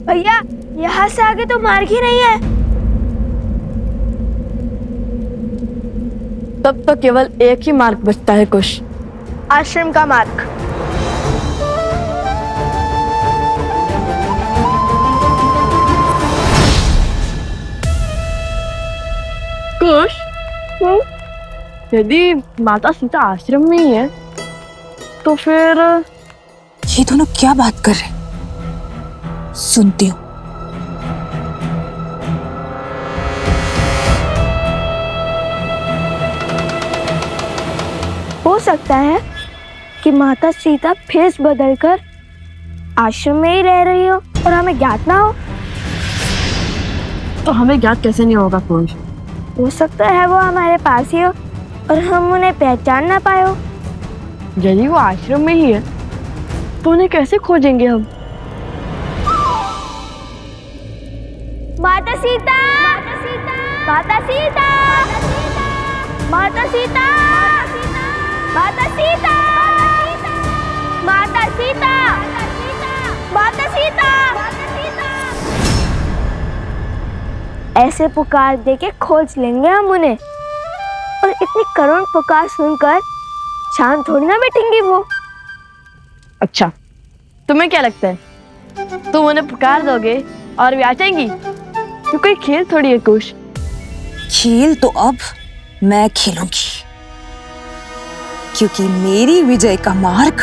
भैया, यहाँ से आगे तो मार्ग ही नहीं है। तब तो केवल एक ही मार्ग बचता है कुश। आश्रम का मार्ग। कुश, यदि माता सीता आश्रम में ही है तो फिर ये दोनों क्या बात कर रहे हैं? सुनती हूँ। हो सकता है कि माता सीता भेष बदलकर आश्रम में ही रह रही हो और हमें ज्ञात ना हो। तो हमें ज्ञात कैसे नहीं होगा कुश? हो सकता है वो हमारे पास ही हो और हम उन्हें पहचान ना पाए हो। यदि वो आश्रम में ही है तो उन्हें कैसे खोजेंगे हम? माता सीता, माता सीता, माता सीता, माता सीता, माता सीता, माता सीता। ऐसे पुकार देके खोज लेंगे हम उन्हें, और इतनी करुण पुकार सुनकर शांत थोड़ी ना बैठेंगी वो। अच्छा, तुम्हें क्या लगता है तुम उन्हें पुकार दोगे और वे आ जाएंगी? तो कोई खेल थोड़ी है कुश। खेल तो अब मैं खेलूंगी, क्योंकि मेरी विजय का मार्ग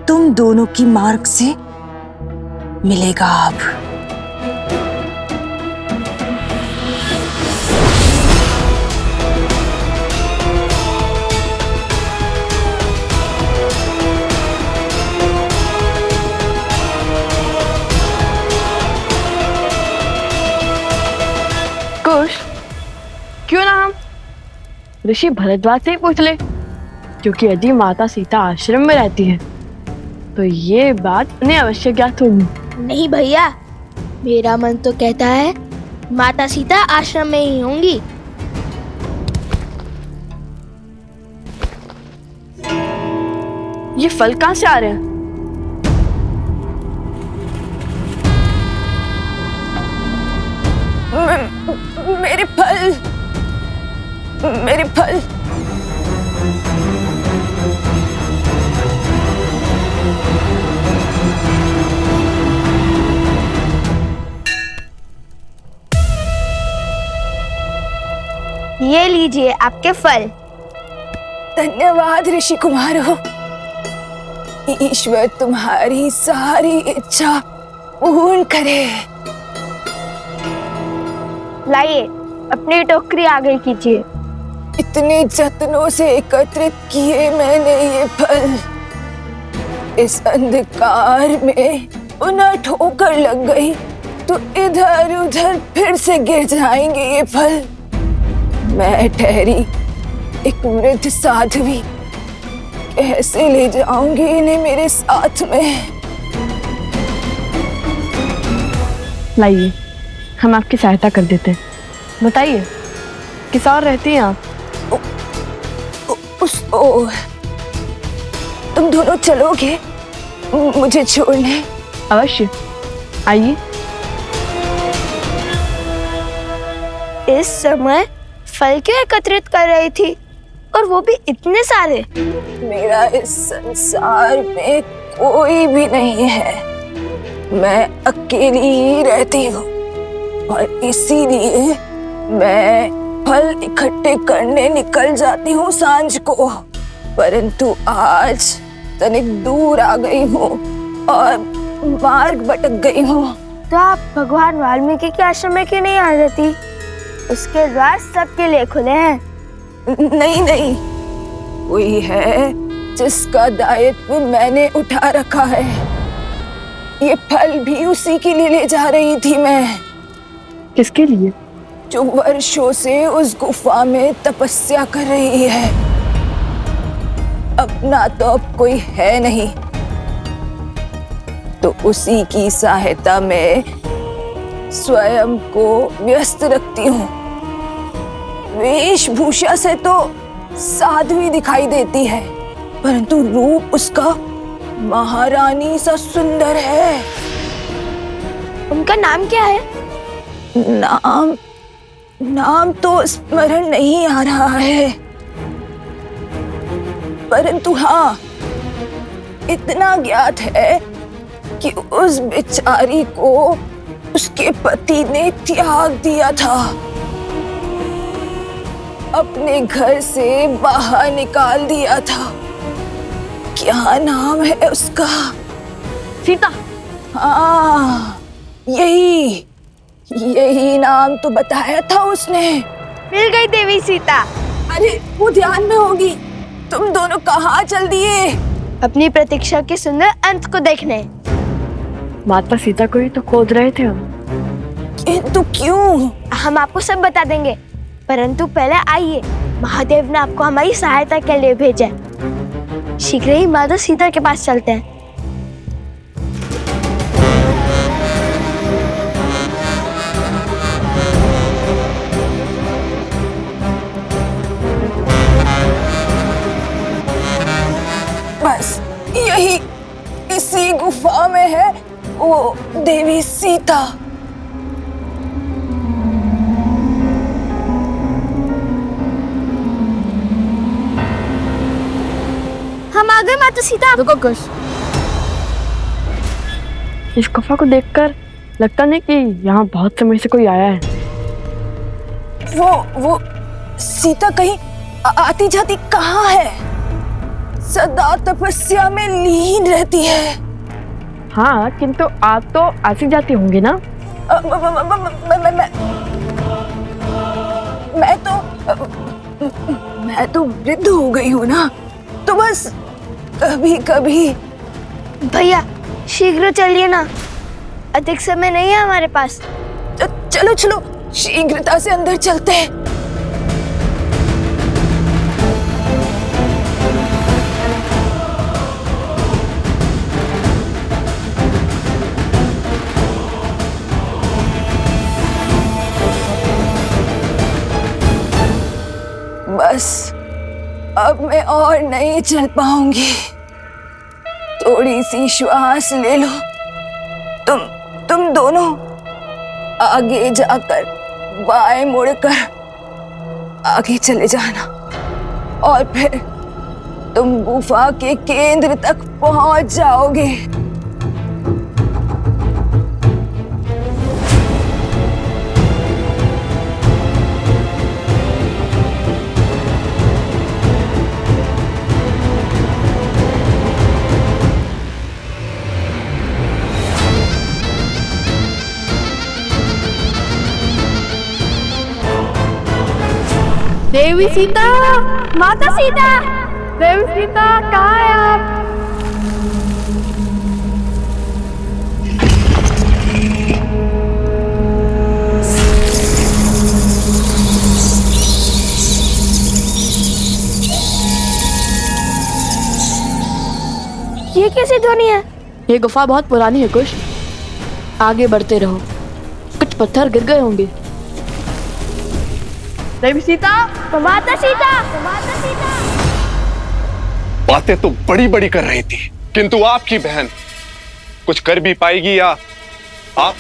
तुम दोनों की मार्ग से मिलेगा अब। कुश, क्यों ना हम ऋषि भरद्वाज से ही पूछ ले, क्योंकि यदि माता सीता आश्रम में रहती है तो ये बात उन्हें अवश्य ज्ञात होगी। नहीं भैया, मेरा मन तो कहता है माता सीता आश्रम में ही होंगी। ये फल कहाँ से आ रहे हैं? मेरे फल, मेरे फल। ये लीजिए आपके फल। धन्यवाद ऋषि कुमारों। ईश्वर तुम्हारी सारी इच्छा पूर्ण करे। लाइए, अपनी टोकरी आगे कीजिए। इतने जत्नों से एकत्रित किए मैंने ये फल, इस अंधकार में उन्हें ठोकर लग गई तो इधर उधर फिर से गिर जाएंगे ये फल। मैं ठहरी एक वृद्ध साध्वी, कैसे ले जाऊंगी इन्हें मेरे साथ में? लाइए, हम आपकी सहायता कर देते हैं। बताइए, किस और रहती हैं आप? तुम दोनों चलोगे मुझे छोड़ने? अवश्य, आइए। इस समय फल क्यों एकत्रित कर रही थी, और वो भी इतने सारे? मेरा इस संसार में कोई भी नहीं है, मैं अकेली ही रहती हूँ और इसीलिए मैं फल इकट्ठे करने निकल जाती हूँ सांझ को। परंतु आज तनिक दूर आ गई हूँ और मार्ग भटक गई हूँ। तो आप भगवान वाल्मीकि के आश्रम में क्यों नहीं आ जाती? उसके द्वार सबके लिए खुले हैं। नहीं नहीं, कोई है जिसका दायित्व मैंने उठा रखा है। ये फल भी उसी के लिए ले जा रही थी मैं। किसके लिए? जो वर्षों से उस गुफा में तपस्या कर रही है। अपना तो अब कोई है नहीं, तो उसी की सहायता में स्वयं को व्यस्त रखती हूँ। वेशभूषा से तो साध्वी दिखाई देती है, परंतु रूप उसका महारानी सा सुंदर है। उनका नाम क्या है? नाम नाम तो स्मरण नहीं आ रहा है, परंतु हाँ, इतना ज्ञात है कि उस बेचारी को उसके पति ने त्याग दिया था, अपने घर से बाहर निकाल दिया था। क्या नाम है उसका? सीता। हाँ, यही नाम तो बताया था उसने। मिल गई देवी सीता। अरे वो ध्यान में होगी। तुम दोनों कहाँ चल दिए? अपनी प्रतीक्षा के सुंदर अंत को देखने। माता सीता को ही तो खोज रहे थे हम। किंतु क्यों? हम आपको सब बता देंगे, परंतु पहले आइए, महादेव ने आपको हमारी सहायता के लिए भेजा है। शीघ्र ही माता सीता के पास चलते हैं। बस यही इसी गुफा में है वो देवी सीता। हम आ गए माता सीता। रुको कुछ। इस गुफा को देखकर लगता नहीं कि यहाँ बहुत समय से कोई आया है। वो सीता कहीं आती जाती कहाँ है? सदा तपस्या में लीन रहती है। हाँ, किंतु आप तो आती जाती होंगी ना? मैं तो वृद्ध हो गई हूँ ना, तो बस कभी कभी। भैया शीघ्र चलिए ना, अधिक समय नहीं है हमारे पास। चलो चलो, शीघ्रता से अंदर चलते हैं। बस अब मैं और नहीं चल पाऊंगी। थोड़ी सी श्वास ले लो। तुम दोनों आगे जाकर बाएं मुड़कर आगे चले जाना, और फिर तुम गुफा के केंद्र तक पहुंच जाओगे। देवी सीता, माता सीता, देवी सीता कहाँ है आप? ये कैसी ध्वनि है? ये गुफा बहुत पुरानी है कुछ। आगे बढ़ते रहो, कुछ पत्थर गिर गए होंगे। देवी सीता, माता सीता, माता सीता। बातें तो बड़ी बड़ी कर रही थी, किंतु आपकी बहन कुछ कर भी पाएगी या आप?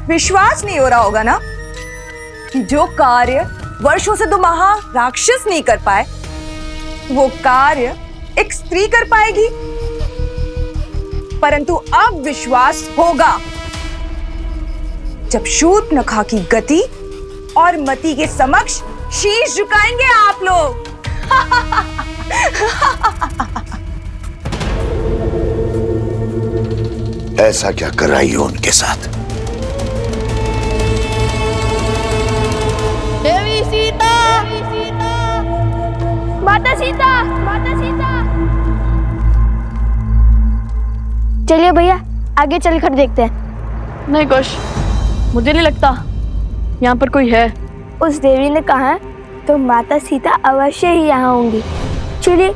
विश्वास नहीं हो रहा होगा ना कि जो कार्य वर्षों से 2 महाराक्षस नहीं कर पाए, वो कार्य एक स्त्री कर पाएगी। परंतु अब विश्वास होगा जब शूर्पणखा की गति और मति के समक्ष शीश झुकाएंगे आप लोग। ऐसा क्या कर रही हो उनके साथ? देवी सीता, माता सीता, माता सीता। चलिए भैया, आगे चलकर देखते हैं। नहीं कुछ, मुझे नहीं लगता यहाँ पर कोई है। उस देवी ने कहा तो माता सीता अवश्य ही यहाँ होंगी। चलिए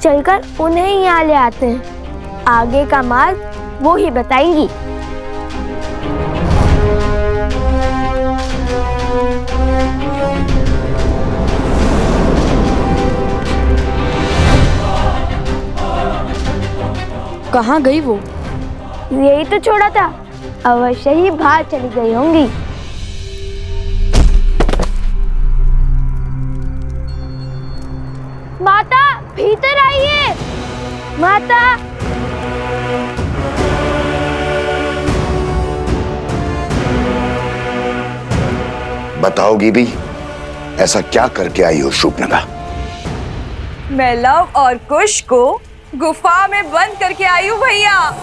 चलकर उन्हें ही यहाँ ले आते हैं। आगे का मार्ग वो ही बताएंगी। कहाँ गई वो? यही तो छोड़ा था, अवश्य ही बाहर चली गई होंगी। माता, भीतर आइए। माता, बताओगी भी, ऐसा क्या करके आई हो शूर्पणखा? मैं लव और कुश को गुफा में बंद करके आई हूँ भैया।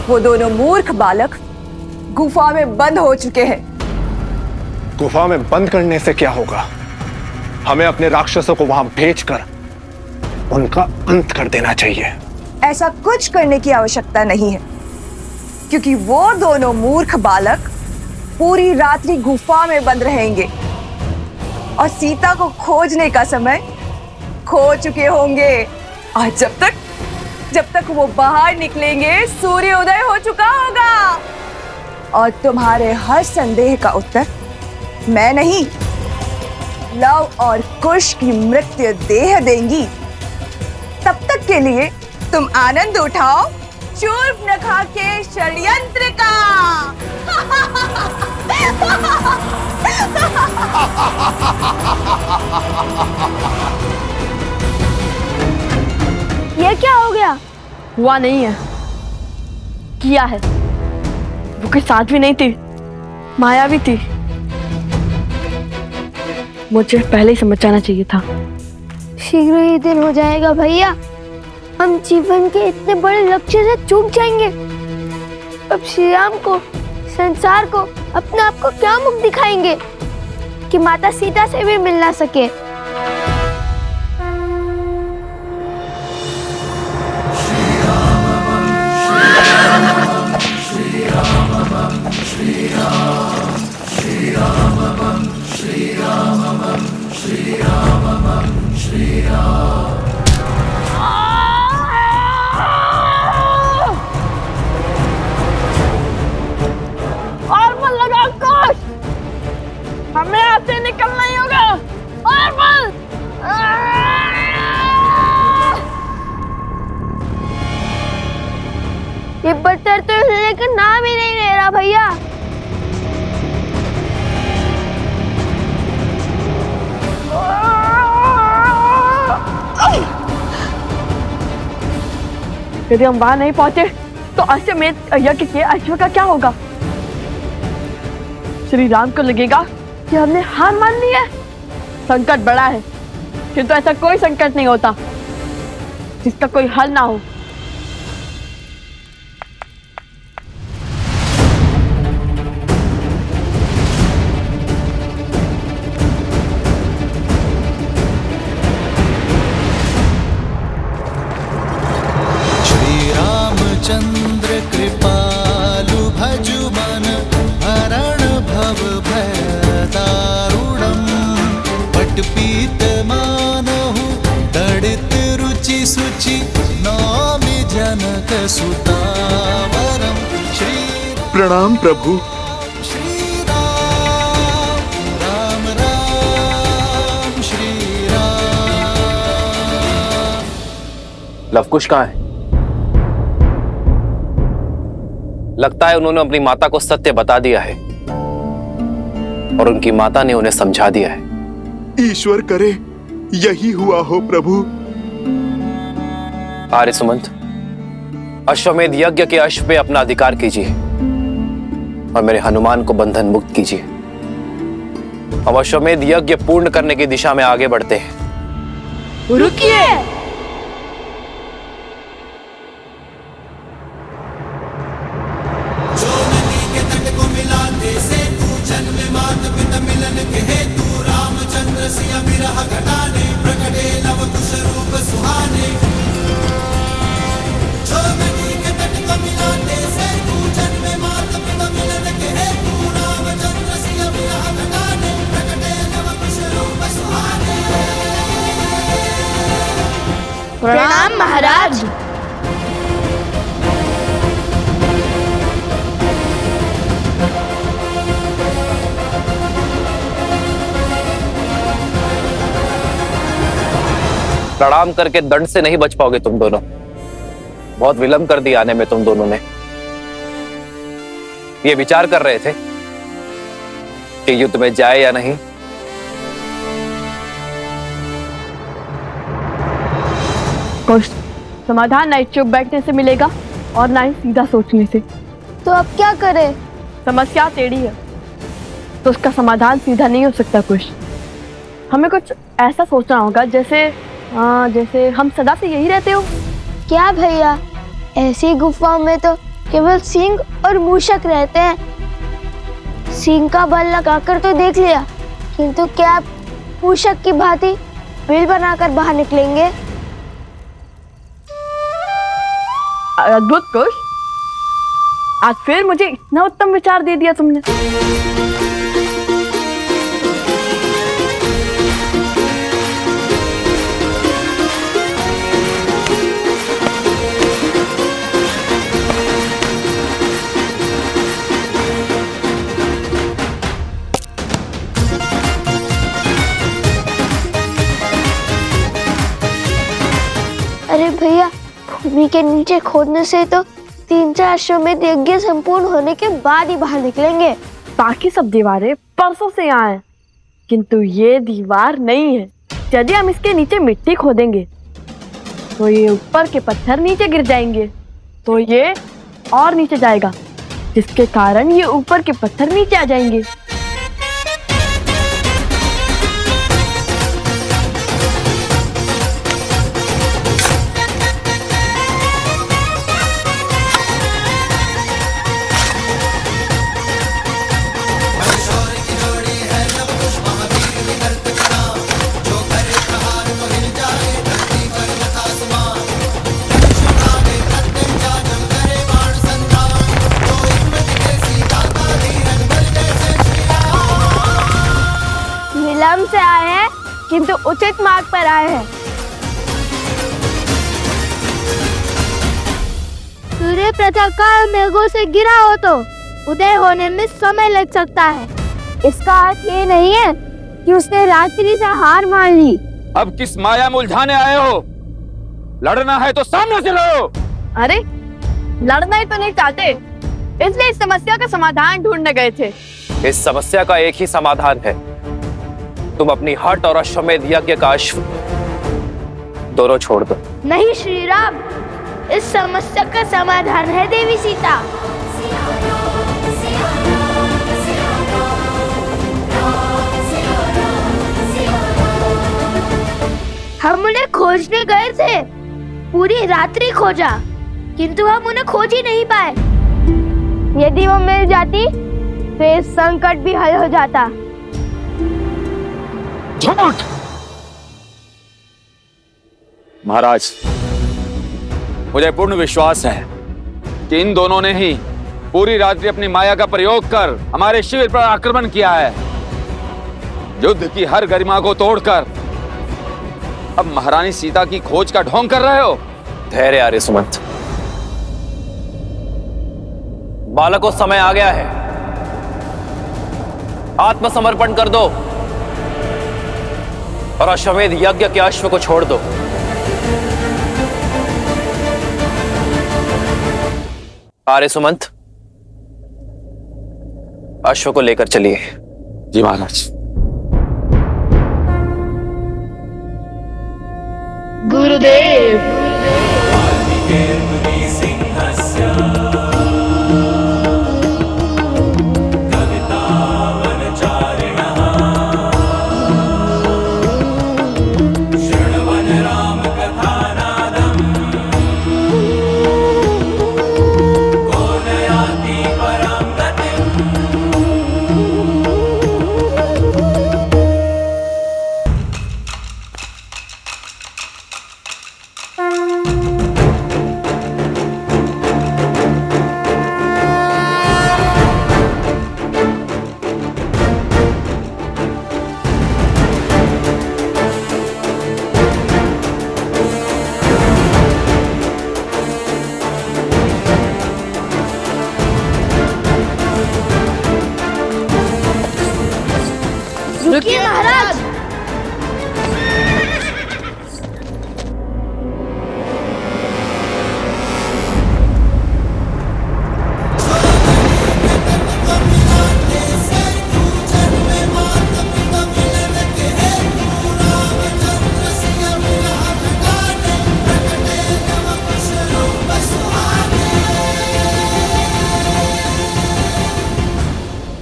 वो दोनों मूर्ख बालक गुफा में बंद हो चुके हैं। गुफा में बंद करने से क्या होगा? हमें अपने राक्षसों को वहां भेजकर उनका अंत कर देना चाहिए। ऐसा कुछ करने की आवश्यकता नहीं है, क्योंकि वो दोनों मूर्ख बालक पूरी रात्रि गुफा में बंद रहेंगे और सीता को खोजने का समय खो चुके होंगे। और जब तक वो बाहर निकलेंगे, सूर्योदय हो चुका होगा। और तुम्हारे हर संदेह का उत्तर मैं नहीं, लव और कुश की मृत्यु देह देंगी। तब तक के लिए तुम आनंद उठाओ शूर्पणखा के षड्यंत्र का। ये क्या हो गया? हुआ नहीं है, किया है। वो कोई साध्वी नहीं थी, मायावी थी। मुझे पहले ही समझ जाना चाहिए था। शीघ्र ही दिन हो जाएगा भैया, हम जीवन के इतने बड़े लक्ष्य से चूक जाएंगे। अब श्री राम को, संसार को, अपने आप को क्या मुख दिखाएंगे कि माता सीता से भी मिल ना सके। और बल लगा कुश, हमें ऐसे निकलना ही होगा। और बल। ये बटर तो हिलने का नाम ही नहीं ले रहा भैया। यदि हम वहां नहीं पहुंचे तो अश्वमेध यज्ञ के अश्व का क्या होगा? श्री राम को लगेगा कि हमने हार मान ली है। संकट बड़ा है, किंतु ऐसा कोई संकट नहीं होता जिसका कोई हल ना हो। चंद्र कृपालु भजु मन हरण भव भय दारुणम् पटपीत मानहु दड़ित रुचि सुचि नौमि जनक सुतावरम्। श्री प्रणाम प्रभु। श्री राम राम राम श्री राम। लवकुश कहाँ है? लगता है उन्होंने अपनी माता को सत्य बता दिया है और उनकी माता ने उन्हें समझा दिया है। ईश्वर करे यही हुआ हो प्रभु। आर्य सुमंत, अश्वमेध यज्ञ के अश्व पे अपना अधिकार कीजिए और मेरे हनुमान को बंधन मुक्त कीजिए। अब अश्वमेध यज्ञ पूर्ण करने की दिशा में आगे बढ़ते हैं। रुकिए। जो महाराज। प्रणाम करके दंड से नहीं बच पाओगे तुम दोनों। बहुत विलंब कर दिया आने में तुम दोनों ने। ये विचार कर रहे थे कि युद्ध में जाए या नहीं। कुछ समाधान ना ही चुप बैठने से मिलेगा और ना ही सीधा सोचने से। तो अब क्या करें? समस्या टेढ़ी है तो उसका समाधान सीधा नहीं हो सकता। कुछ हमें कुछ ऐसा सोचना होगा जैसे हम सदा से यही रहते हो। क्या भैया, ऐसी गुफाओं में तो केवल सिंह और मूषक रहते हैं। सिंह का बल लगाकर तो देख लिया, किंतु क्या आप मूषक की भांति बिल बनाकर बाहर निकलेंगे? अद्भुत कुश, आज फिर मुझे इतना उत्तम विचार दे दिया तुमने। अरे भैया, भूमि के नीचे खोदने से तो 3-4 अश्वमेध यज्ञ संपूर्ण होने के बाद ही बाहर निकलेंगे। बाकी सब दीवारें परसों से यहाँ हैं, किंतु ये दीवार नहीं है। यदि हम इसके नीचे मिट्टी खोदेंगे तो ये ऊपर के पत्थर नीचे गिर जाएंगे, तो ये और नीचे जाएगा, जिसके कारण ये ऊपर के पत्थर नीचे आ जाएंगे। विलंब से आए हैं किंतु उचित मार्ग पर आए हैं। सूर्य प्रातःकाल मेघों से गिरा हो तो उदय होने में समय लग सकता है। इसका अर्थ ये नहीं है कि उसने रात्रि से हार मान ली। अब किस माया में उलझाने आए हो? लड़ना है तो सामने से लड़ो। अरे लड़ना ही तो नहीं चाहते, इसलिए इस समस्या का समाधान ढूंढने गए थे। इस समस्या का एक ही समाधान है, तुम अपनी हट और अश्वमेध यज्ञ का अश्व दोनों छोड़ दो। नहीं श्री राम, इस समस्या का समाधान है देवी सीता। हम उन्हें खोजने गए थे, पूरी रात्रि खोजा, किंतु हम उन्हें खोज ही नहीं पाए। यदि वो मिल जाती तो ये संकट भी हल हो जाता। झूठ! महाराज, मुझे पूर्ण विश्वास है कि इन दोनों ने ही पूरी रात्रि अपनी माया का प्रयोग कर हमारे शिविर पर आक्रमण किया है। युद्ध की हर गरिमा को तोड़कर अब महारानी सीता की खोज का ढोंग कर रहे हो। धैर्य आर्य सुमंत, बालकों, समय आ गया है, आत्मसमर्पण कर दो और अश्वमेध यज्ञ के अश्व को छोड़ दो। आर्य सुमंत, अश्व को लेकर चलिए। जी महाराज। गुरुदेव। रुकिए महाराज।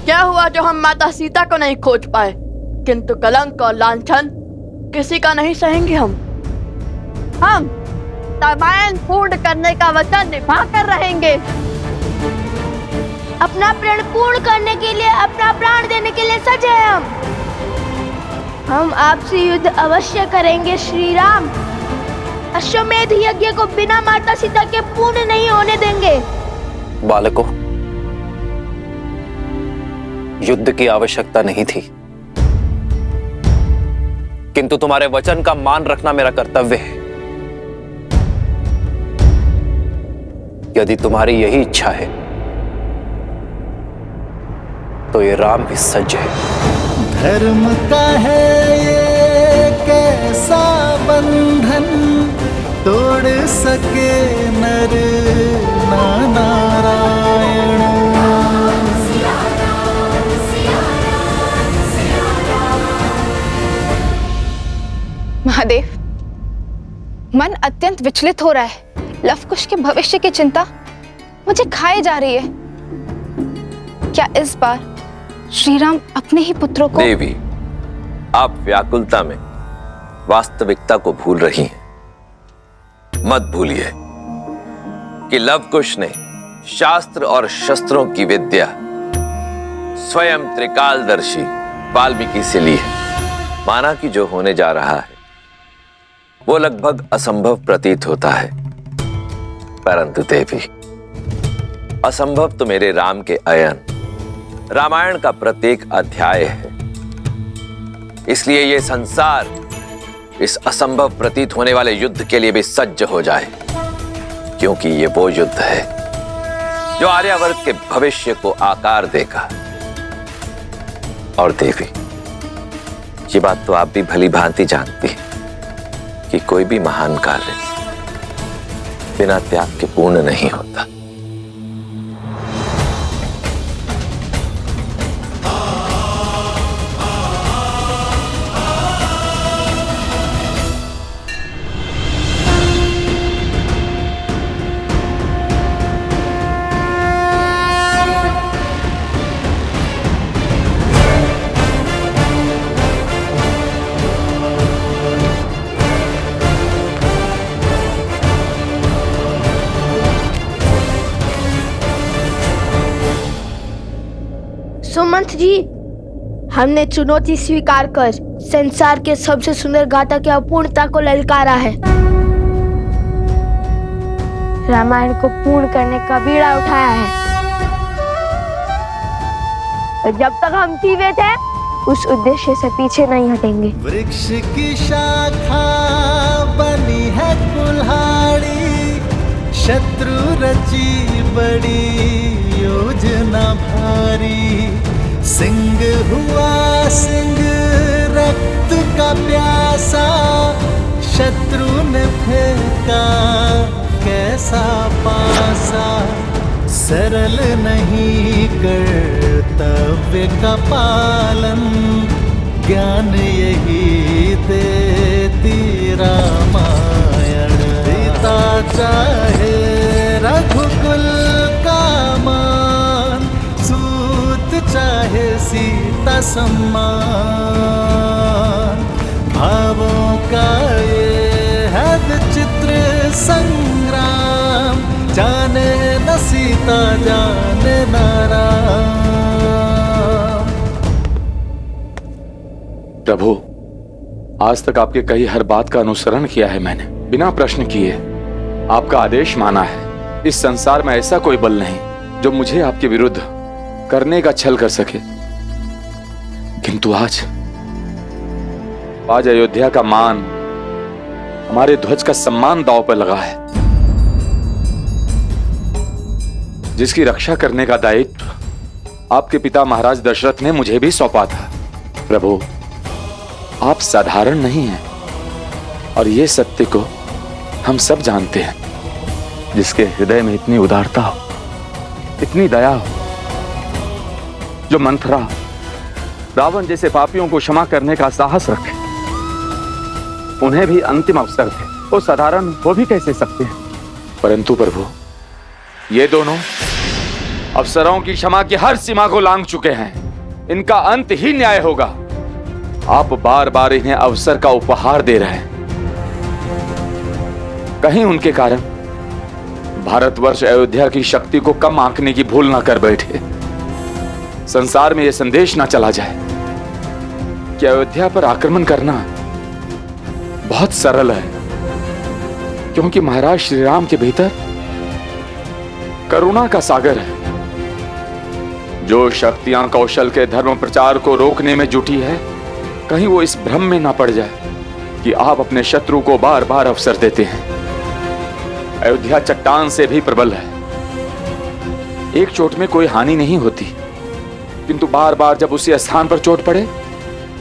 क्या हुआ जो हम माता सीता को नहीं खोज पाए, किंतु कलंक और लांछन किसी का नहीं सहेंगे हम रामायण पूर्ण करने का वचन निभा कर रहेंगे। अपना प्रण पूर्ण करने के लिए, अपना प्राण देने के लिए सजे हैं हम आपसे युद्ध अवश्य करेंगे श्री राम। अश्वमेध यज्ञ को बिना माता सीता के पूर्ण नहीं होने देंगे। बालकों, युद्ध की आवश्यकता नहीं थी, किंतु तुम्हारे वचन का मान रखना मेरा कर्तव्य है। यदि तुम्हारी यही इच्छा है तो ये राम भी सज्ज है। धर्म का है ये कैसा बंधन, तोड़ सके नर ना नारायण। महादेव, मन अत्यंत विचलित हो रहा है। लवकुश के भविष्य की चिंता मुझे खाए जा रही है। क्या इस बार श्री राम अपने ही पुत्रों को? देवी, आप व्याकुलता में वास्तविकता को भूल रही हैं। मत भूलिए कि लवकुश ने शास्त्र और शस्त्रों की विद्या स्वयं त्रिकालदर्शी वाल्मीकि से ली है। माना कि जो होने जा रहा है वो लगभग असंभव प्रतीत होता है, परंतु देवी, असंभव तो मेरे राम के अयन रामायण का प्रत्येक अध्याय है। इसलिए ये संसार इस असंभव प्रतीत होने वाले युद्ध के लिए भी सज्ज हो जाए, क्योंकि ये वो युद्ध है जो आर्यावर्त के भविष्य को आकार देगा। और देवी, ये बात तो आप भी भली भांति जानती हैं कि कोई भी महान कार्य बिना त्याग के पूर्ण नहीं होता। सुमंत जी, हमने चुनौती स्वीकार कर संसार के सबसे सुंदर गाथा की अपूर्णता को ललकारा है। रामायण को पूर्ण करने का बीड़ा उठाया है। और जब तक हम जीवित हैं, उस उद्देश्य से पीछे नहीं हटेंगे। वृक्ष की शाखा बनी है कुल्हाड़ी, शत्रु रची बड़ी योजना भारी। सिंह हुआ सिंह रक्त का प्यासा, शत्रु ने फेंका कैसा पासा। सरल नहीं कर्तव्य का पालन, ज्ञान यही देती रामायण। पिता चाहे रघुकुल का मान, सूत चाहे सीता सम्मान। भावों का ये है विचित्र संग्राम, जाने न सीता जाने न राम। प्रभु, आज तक आपके कही हर बात का अनुसरण किया है मैंने, बिना प्रश्न किए आपका आदेश माना है। इस संसार में ऐसा कोई बल नहीं जो मुझे आपके विरुद्ध करने का छल कर सके। किंतु आज अयोध्या का मान, हमारे ध्वज का सम्मान दांव पर लगा है, जिसकी रक्षा करने का दायित्व आपके पिता महाराज दशरथ ने मुझे भी सौंपा था। प्रभु, आप साधारण नहीं हैं और ये सत्य को हम सब जानते हैं। जिसके हृदय में इतनी उदारता हो, इतनी दया हो, जो मंथरा रावण जैसे पापियों को क्षमा करने का साहस रखे, उन्हें भी अंतिम अवसर थे, वो साधारण हो भी कैसे सकते हैं। परंतु प्रभु, ये दोनों अफसरों की क्षमा की हर सीमा को लांघ चुके हैं। इनका अंत ही न्याय होगा। आप बार बार इन्हें अवसर का उपहार दे रहे हैं। कहीं उनके कारण भारतवर्ष अयोध्या की शक्ति को कम आंकने की भूल ना कर बैठे। संसार में यह संदेश ना चला जाए कि अयोध्या पर आक्रमण करना बहुत सरल है, क्योंकि महाराज श्री राम के भीतर करुणा का सागर है। जो शक्तियां कौशल के धर्म प्रचार को रोकने में जुटी है, कहीं वो इस भ्रम में ना पड़ जाए कि आप अपने शत्रु को बार बार अवसर देते हैं। अयोध्या चट्टान से भी प्रबल है। एक चोट में कोई हानि नहीं होती, किंतु बार बार जब उसी स्थान पर चोट पड़े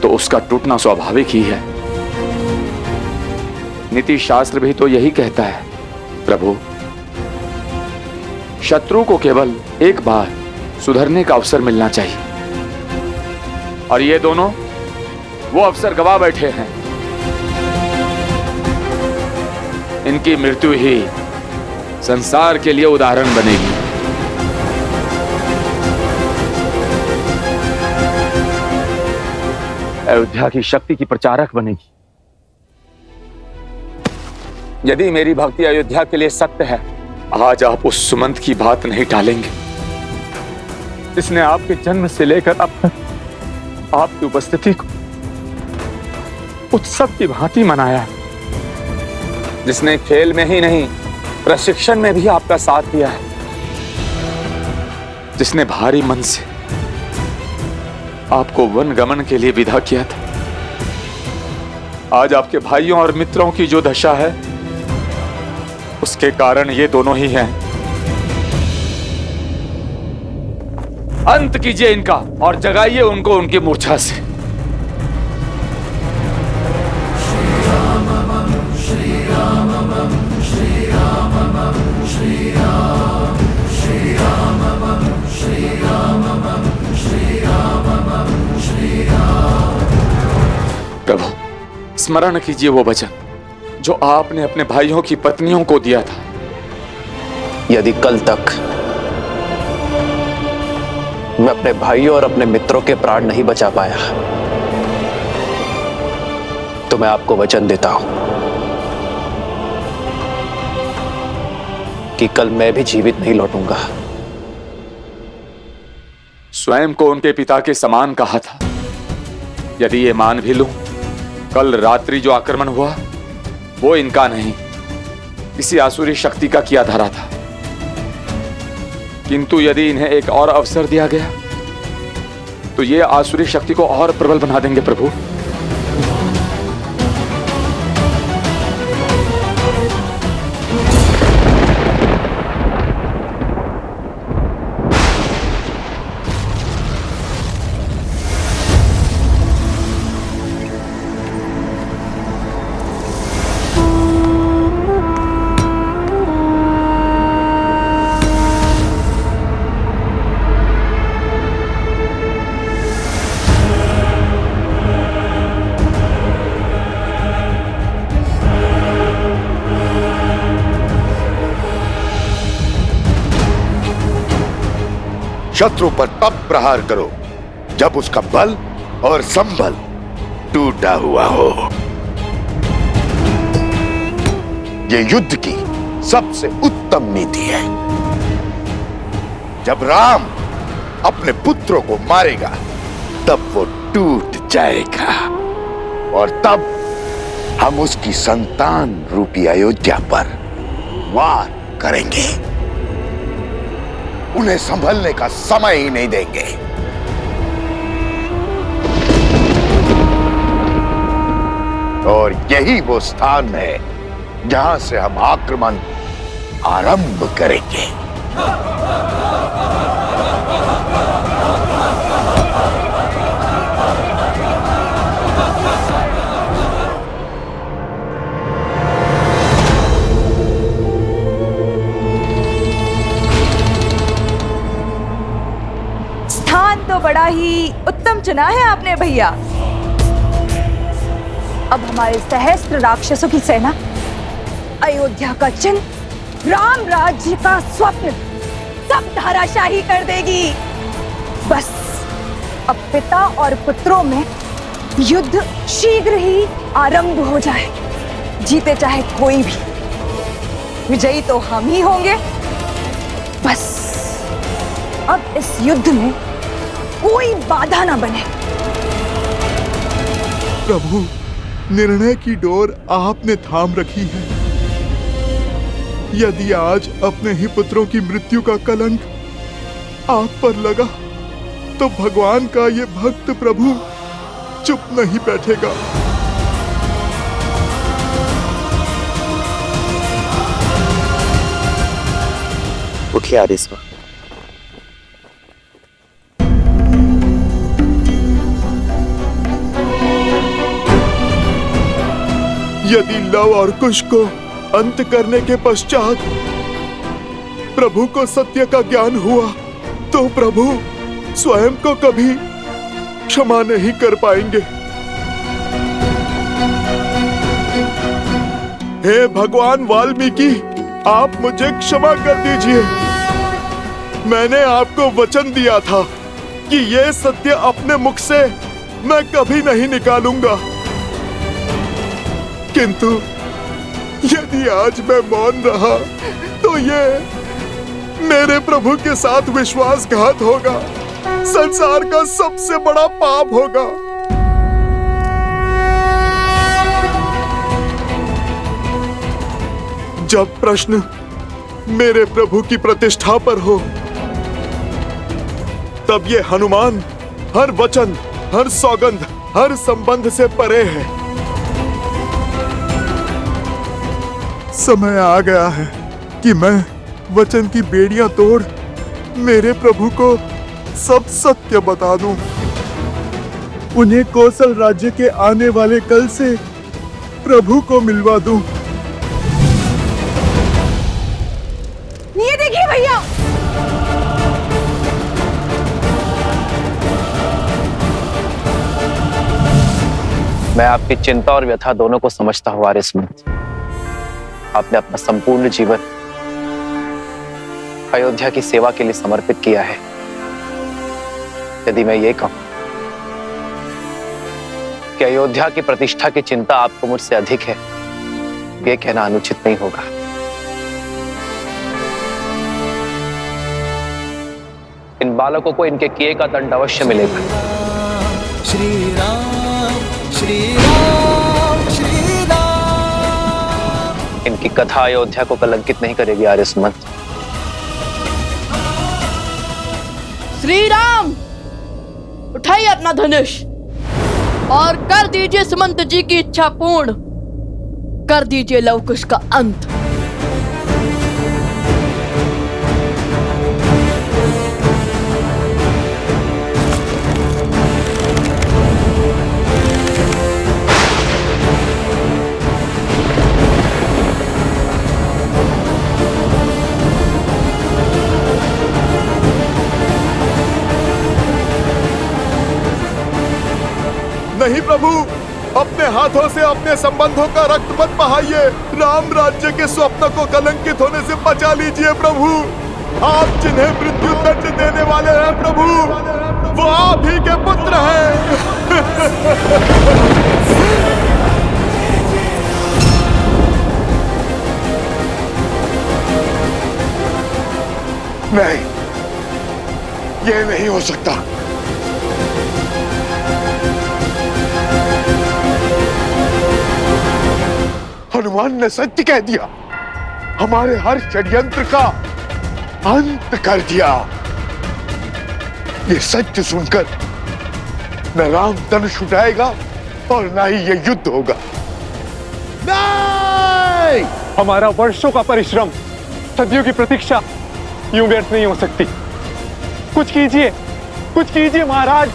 तो उसका टूटना स्वाभाविक ही है। नीति शास्त्र भी तो यही कहता है प्रभु, शत्रु को केवल एक बार सुधरने का अवसर मिलना चाहिए, और ये दोनों वो अवसर गवा बैठे हैं। इनकी मृत्यु ही संसार के लिए उदाहरण बनेगी। अयोध्या की शक्ति की प्रचारक बनेगी। यदि मेरी भक्ति अयोध्या के लिए सत्य है, आज आप उस सुमंत की बात नहीं टालेंगे जिसने आपके जन्म से लेकर अब तक आपकी उपस्थिति को उत्सव की भांति मनाया, जिसने खेल में ही नहीं प्रशिक्षण में भी आपका साथ दिया है, जिसने भारी मन से आपको वन गमन के लिए विदा किया था। आज आपके भाइयों और मित्रों की जो दशा है, उसके कारण ये दोनों ही हैं। अंत कीजिए इनका और जगाइए उनको उनकी मूर्छा से। प्रभु, स्मरण कीजिए वो वचन जो आपने अपने भाइयों की पत्नियों को दिया था। यदि कल तक मैं अपने भाइयों और अपने मित्रों के प्राण नहीं बचा पाया, तो मैं आपको वचन देता हूं कि कल मैं भी जीवित नहीं लौटूंगा। स्वयं को उनके पिता के समान कहा था। यदि ये मान भी लूं, कल रात्रि जो आक्रमण हुआ वो इनका नहीं, किसी आसुरी शक्ति का किया धरा था। किंतु यदि इन्हें एक और अवसर दिया गया तो ये आसुरी शक्ति को और प्रबल बना देंगे प्रभु। शत्रु पर तब प्रहार करो जब उसका बल और संबल टूटा हुआ हो। यह युद्ध की सबसे उत्तम नीति है। जब राम अपने पुत्रों को मारेगा तब वो टूट जाएगा, और तब हम उसकी संतान रूपी अयोध्या पर वार करेंगे। उन्हें संभलने का समय ही नहीं देंगे। और यही वो स्थान है जहां से हम आक्रमण आरंभ करेंगे। तो बड़ा ही उत्तम चुना है आपने भैया। अब हमारे सहस्त्र राक्षसों की सेना, अयोध्या का चिन्ह, राम राज्य का स्वप्न सब धराशाही कर देगी। बस अब पिता और पुत्रों में युद्ध शीघ्र ही आरंभ हो जाए। जीते चाहे कोई भी, विजयी तो हम ही होंगे। बस अब इस युद्ध में कोई बाधा ना बने। प्रभु, निर्णय की डोर आपने थाम रखी है। यदि आज अपने ही पुत्रों की मृत्यु का कलंक आप पर लगा, तो भगवान का ये भक्त प्रभु चुप नहीं बैठेगा। उठिए आदेश मां। यदि लव और कुश को अंत करने के पश्चात प्रभु को सत्य का ज्ञान हुआ, तो प्रभु स्वयं को कभी क्षमा नहीं कर पाएंगे। हे भगवान वाल्मीकि, आप मुझे क्षमा कर दीजिए। मैंने आपको वचन दिया था कि ये सत्य अपने मुख से मैं कभी नहीं निकालूंगा, किंतु यदि आज मैं मौन रहा तो ये मेरे प्रभु के साथ विश्वासघात होगा, संसार का सबसे बड़ा पाप होगा। जब प्रश्न मेरे प्रभु की प्रतिष्ठा पर हो, तब ये हनुमान हर वचन, हर सौगंध, हर संबंध से परे है। समय आ गया है कि मैं वचन की बेड़ियां तोड़ मेरे प्रभु को सब सत्य बता दूं। उन्हें कौशल राज्य के आने वाले कल से प्रभु को मिलवा दूं। ये देखिए भैया, मैं आपकी चिंता और व्यथा दोनों को समझता हूं आर्यसमंत। आपने अपना संपूर्ण जीवन अयोध्या की सेवा के लिए समर्पित किया है। यदि मैं ये कहूं कि अयोध्या की प्रतिष्ठा की चिंता आपको मुझसे अधिक है, ये कहना अनुचित नहीं होगा। इन बालकों को इनके किए का दंड अवश्य मिलेगा। श्री राम श्री राम श्री राम। इनकी कथा अयोध्या को कलंकित नहीं करेगी आर्यसमंत। श्री राम, उठाइए अपना धनुष और कर दीजिए सुमंत जी की इच्छा पूर्ण। कर दीजिए लवकुश का अंत। नहीं प्रभु, अपने हाथों से अपने संबंधों का रक्त मत बहाइए। राम राज्य के स्वप्न को कलंकित होने से बचा लीजिए प्रभु। आप जिन्हें मृत्यु दंड देने वाले हैं प्रभु, वो आप ही के पुत्र हैं। नहीं, ये नहीं हो सकता। हनुमान ने सत्य कह दिया, हमारे हर षड्यंत्र का अंत कर दिया। ये सत्य सुनकर न राम धनुष उठाएगा और न ही ये युद्ध होगा। नहीं! हमारा वर्षों का परिश्रम, सदियों की प्रतीक्षा यूं व्यर्थ नहीं हो सकती। कुछ कीजिए महाराज।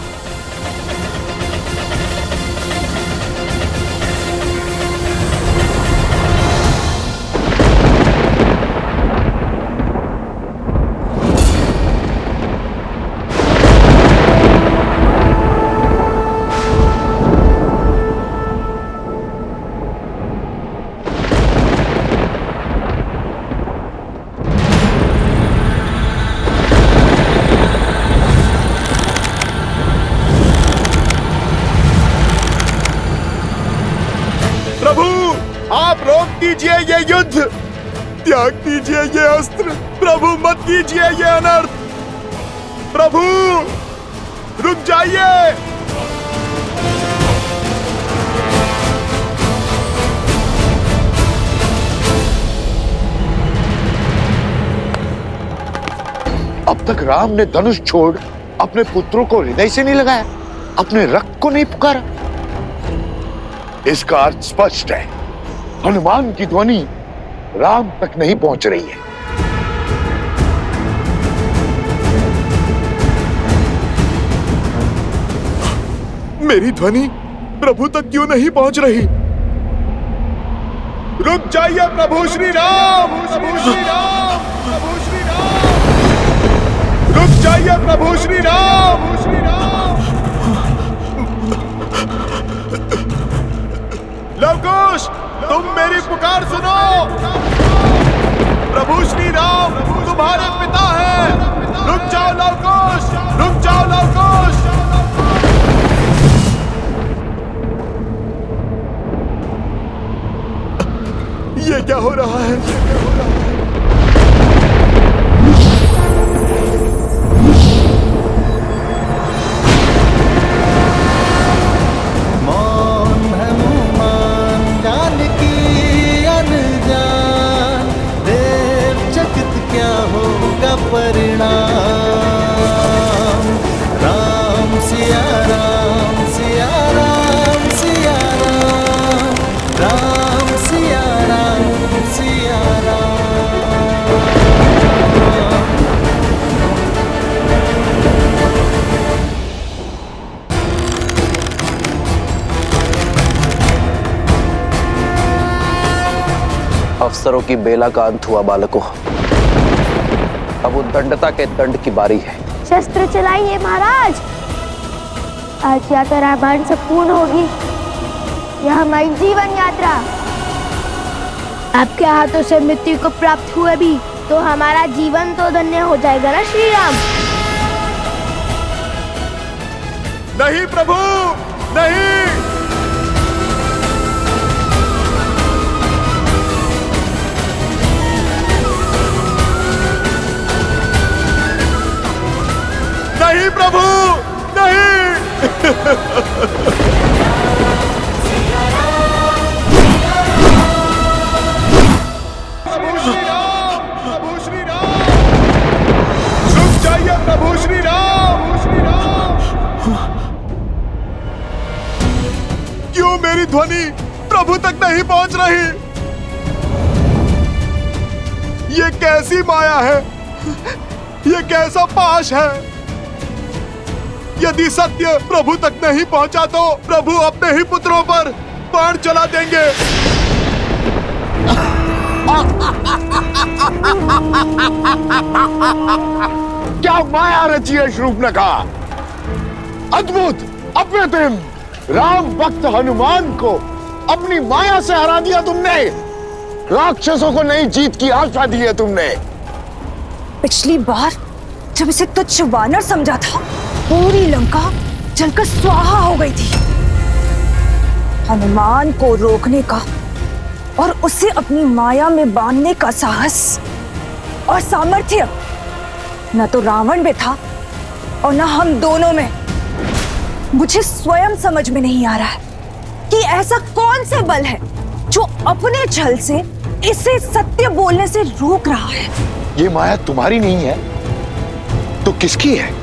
कीजिए ये युद्ध, त्याग कीजिए ये अस्त्र। प्रभु मत कीजिए ये अनर्थ। प्रभु रुक जाइए। अब तक राम ने धनुष छोड़ अपने पुत्रों को हृदय से नहीं लगाया, अपने रक्त को नहीं पुकारा। इसका अर्थ स्पष्ट है, हनुमान की ध्वनि राम तक नहीं पहुंच रही है। मेरी ध्वनि प्रभु तक क्यों नहीं पहुंच रही? रुक जाइए प्रभु श्री राम, प्रभु श्री राम, प्रभु श्री राम, रुक जाइए प्रभु श्री राम, श्री राम। लवकुश, तुम मेरी पुकार सुनो। प्रभु श्री राम तुम्हारे पिता हैं। रुक जाओ लवकुश, रुक जाओ लवकुश। ये क्या हो रहा है? मौन हनुमान जान की अनजान, देव चकित क्या होगा परिणाम। राम सिया राम, सिया राम, सिया राम, राम सिया राम, सिया राम। अफसरों की बेला का अंत हुआ बालकों। अब उद्दंडता के दंड की बारी है। शस्त्र चलाइए महाराज। आज या तो रामायण संपूर्ण होगी या हमारी जीवन यात्रा। आपके हाथों से मृत्यु को प्राप्त हुए भी तो हमारा जीवन तो धन्य हो जाएगा ना श्री राम। नहीं प्रभु, नहीं। नहीं प्रभु, नहीं। प्रभु श्री राम, प्रभु श्री राम, रुक जाइए प्रभु श्री राम, श्री राम। क्यों मेरी ध्वनि प्रभु तक नहीं पहुंच रही? ये कैसी माया है? ये कैसा पाश है? यदि सत्य प्रभु तक नहीं पहुंचा तो प्रभु अपने ही पुत्रों पर बाण चला देंगे। क्या माया रची है शूर्पणखा! अद्भुत, अप्रतिम! राम भक्त हनुमान को अपनी माया से हरा दिया तुमने। राक्षसों को नई जीत की आशा दी है तुमने। पिछली बार जब इसे तुच्छ वानर समझा था, पूरी लंका जलकर स्वाहा हो गई थी। हनुमान को रोकने का और उसे अपनी माया में बांधने का साहस और सामर्थ्य न तो रावण में था और न हम दोनों में। मुझे स्वयं समझ में नहीं आ रहा है कि ऐसा कौन सा बल है जो अपने छल से इसे सत्य बोलने से रोक रहा है। ये माया तुम्हारी नहीं है तो किसकी है?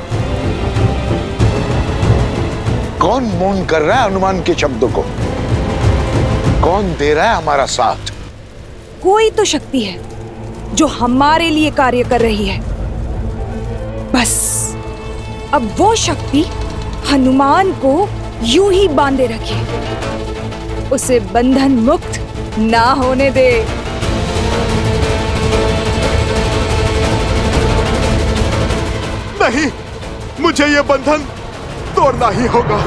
कौन मौन कर रहा है हनुमान के शब्दों को? कौन दे रहा है हमारा साथ? कोई तो शक्ति है जो हमारे लिए कार्य कर रही है। बस अब वो शक्ति हनुमान को यूं ही बांधे रखे, उसे बंधन मुक्त ना होने दे। नहीं, मुझे ये बंधन तोड़ना ही होगा।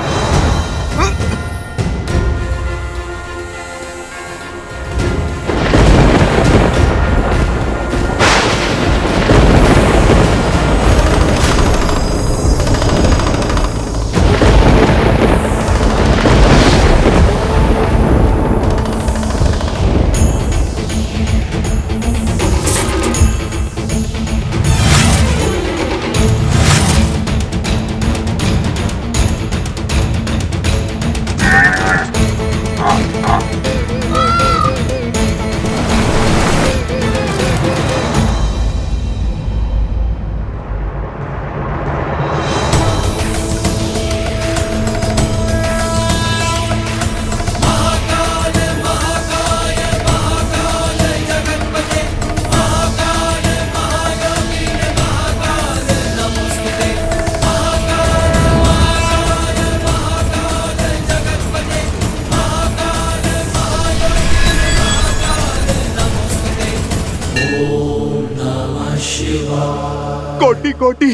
कोटि कोटि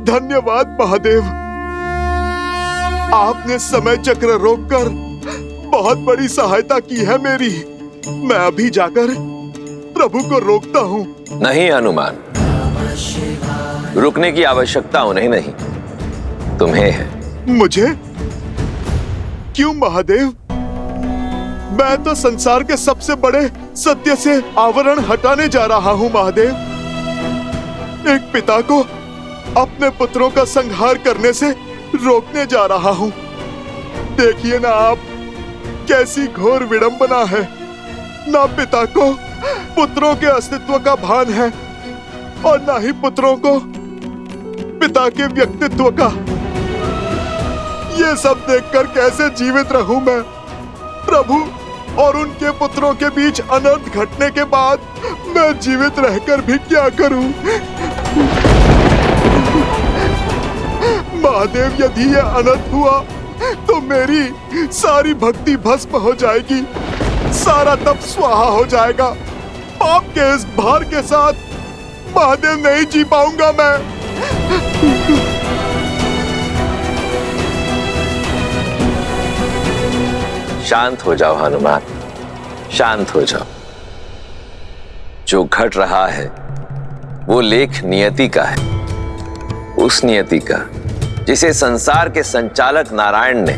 धन्यवाद महादेव। आपने समय चक्र रोककर बहुत बड़ी सहायता की है मेरी। मैं अभी जाकर प्रभु को रोकता हूँ। नहीं हनुमान, रुकने की आवश्यकता उन्हें नहीं, तुम्हें है। मुझे? क्यों महादेव? मैं तो संसार के सबसे बड़े सत्य से आवरण हटाने जा रहा हूँ महादेव। एक पिता को अपने पुत्रों का संहार करने से रोकने जा रहा हूँ। देखिए ना आप, कैसी घोर विडंबना है। ना पिता को पुत्रों के अस्तित्व का भान है और ना ही पुत्रों को पिता के व्यक्तित्व का। ये सब देखकर कैसे जीवित रहूं मैं? प्रभु और उनके पुत्रों के बीच अनर्थ घटने के बाद मैं जीवित रहकर भी क्या करूं? महादेव, यदि ये अनर्थ हुआ तो मेरी सारी भक्ति भस्म हो जाएगी, सारा तप स्वाहा हो जाएगा। पाप के इस भार के साथ महादेव नहीं जी पाऊंगा मैं। शांत हो जाओ हनुमान, शांत हो जाओ। जो घट रहा है वो लेख नियति का है, उस नियति का जिसे संसार के संचालक नारायण ने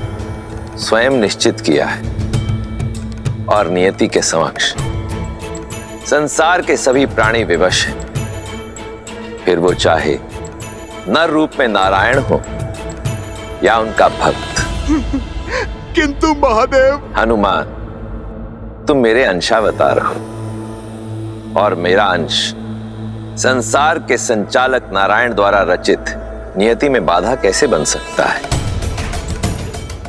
स्वयं निश्चित किया है। और नियति के समक्ष संसार के सभी प्राणी विवश हैं, फिर वो चाहे नर रूप में नारायण हो या उनका भक्त। किंतु महादेव। हनुमान, तुम मेरे अंशावतार हो और मेरा अंश संसार के संचालक नारायण द्वारा रचित नियति में बाधा कैसे बन सकता है?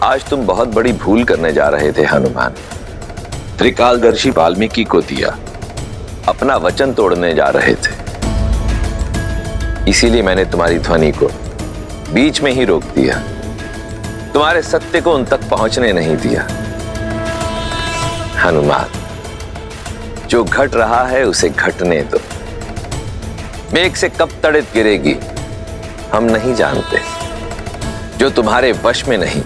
आज तुम बहुत बड़ी भूल करने जा रहे थे हनुमान। त्रिकालदर्शी वाल्मीकि को दिया अपना वचन तोड़ने जा रहे थे, इसीलिए मैंने तुम्हारी ध्वनि को बीच में ही रोक दिया, तुम्हारे सत्य को उन तक पहुंचने नहीं दिया। हनुमान, जो घट रहा है उसे घटने दो। मेघ से कब तड़ित गिरेगी हम नहीं जानते। जो तुम्हारे वश में नहीं,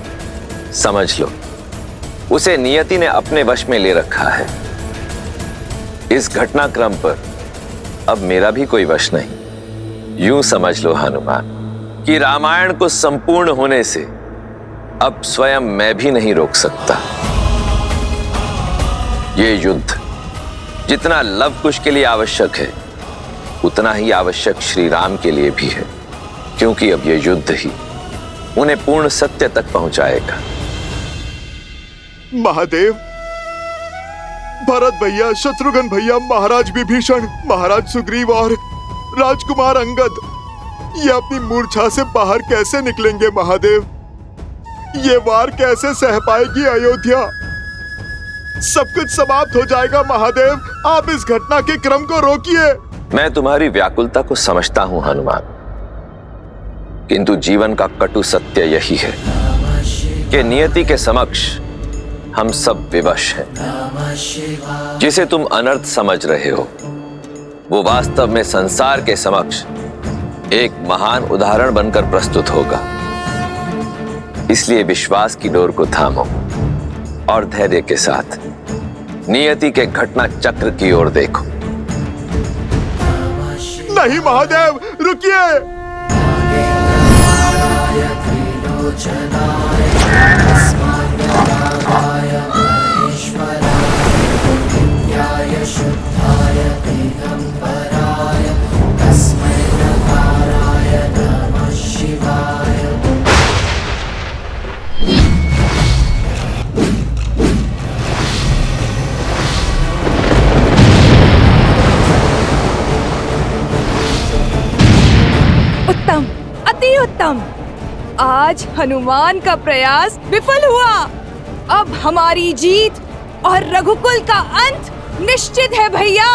समझ लो उसे नियति ने अपने वश में ले रखा है। इस घटनाक्रम पर अब मेरा भी कोई वश नहीं। यूं समझ लो हनुमान कि रामायण को संपूर्ण होने से अब स्वयं मैं भी नहीं रोक सकता। ये युद्ध जितना लव कुश के लिए आवश्यक है, उतना ही आवश्यक श्री राम के लिए भी है, क्योंकि अब यह युद्ध ही उन्हें पूर्ण सत्य तक पहुंचाएगा। महादेव, भरत भैया, शत्रुघ्न भैया, महाराज विभीषण, महाराज सुग्रीव और राजकुमार अंगद ये अपनी मूर्छा से बाहर कैसे निकलेंगे महादेव? ये वार कैसे सह पाएगी अयोध्या? सब कुछ समाप्त हो जाएगा महादेव। आप इस घटना के क्रम को रोकिए। मैं तुम्हारी व्याकुलता को समझता हूं हनुमान, किंतु जीवन का कटु सत्य यही है कि नियति के समक्ष हम सब विवश हैं। जिसे तुम अनर्थ समझ रहे हो वो वास्तव में संसार के समक्ष एक महान उदाहरण बनकर प्रस्तुत होगा। इसलिए विश्वास की डोर को थामो और धैर्य के साथ नियति के घटना चक्र की ओर देखो। नहीं महादेव, रुकिए। उत्तम, अति उत्तम। आज हनुमान का प्रयास विफल हुआ। अब हमारी जीत और रघुकुल का अंत निश्चित है भैया।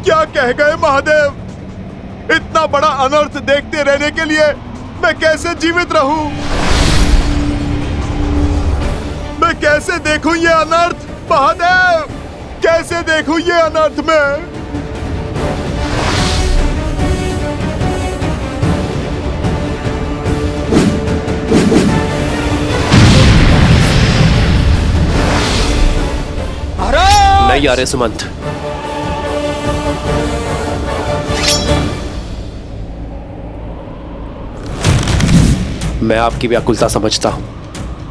क्या कह गए महादेव? इतना बड़ा अनर्थ देखते रहने के लिए मैं कैसे जीवित रहूं? मैं कैसे देखूं ये अनर्थ? महादेव, कैसे देखूं ये अनर्थ में? नहीं आ रहे सुमंत। मैं आपकी व्याकुलता समझता हूं,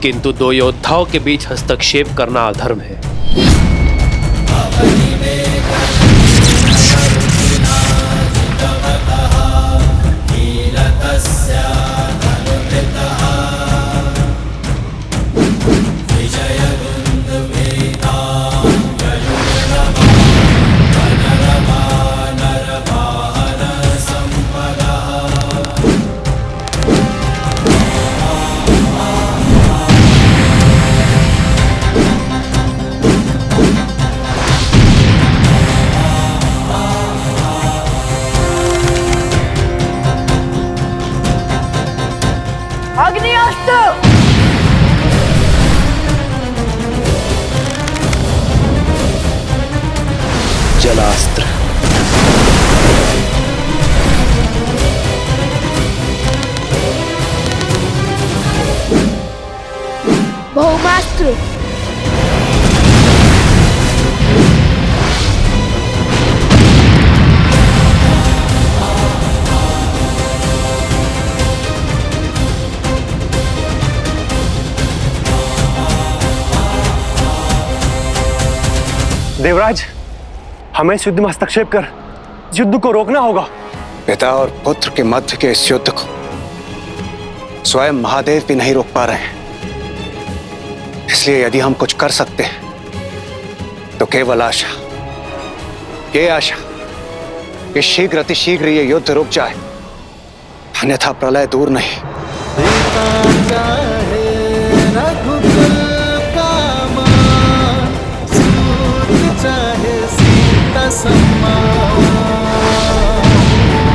किंतु दो योद्धाओं के बीच हस्तक्षेप करना अधर्म है। जलास्त्र। भौमास्त्र। देवराज, हमें इस युद्ध में हस्तक्षेप कर इस युद्ध को रोकना होगा। पिता और पुत्र के मध्य के इस युद्ध को स्वयं महादेव भी नहीं रोक पा रहे हैं। इसलिए यदि हम कुछ कर सकते हैं तो केवल आशा, ये आशा कि शीघ्र अतिशीघ्र ये युद्ध रुक जाए, अन्यथा प्रलय दूर नहीं। चाहे सीता सम्मान,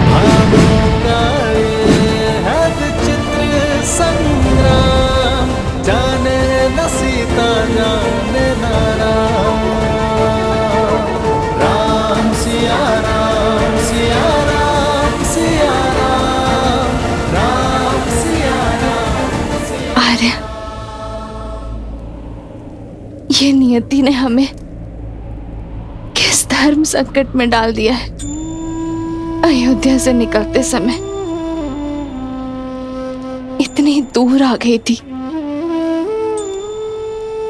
भावों का ये है विचित्र संग्राम, जाने न सीता जाने न राम। राम सिया राम सिया राम सिया राम, राम सिया राम। आर्य, ये नियति ने हमें धर्म संकट में डाल दिया है। अयोध्या से निकलते समय इतनी दूर आ गई थी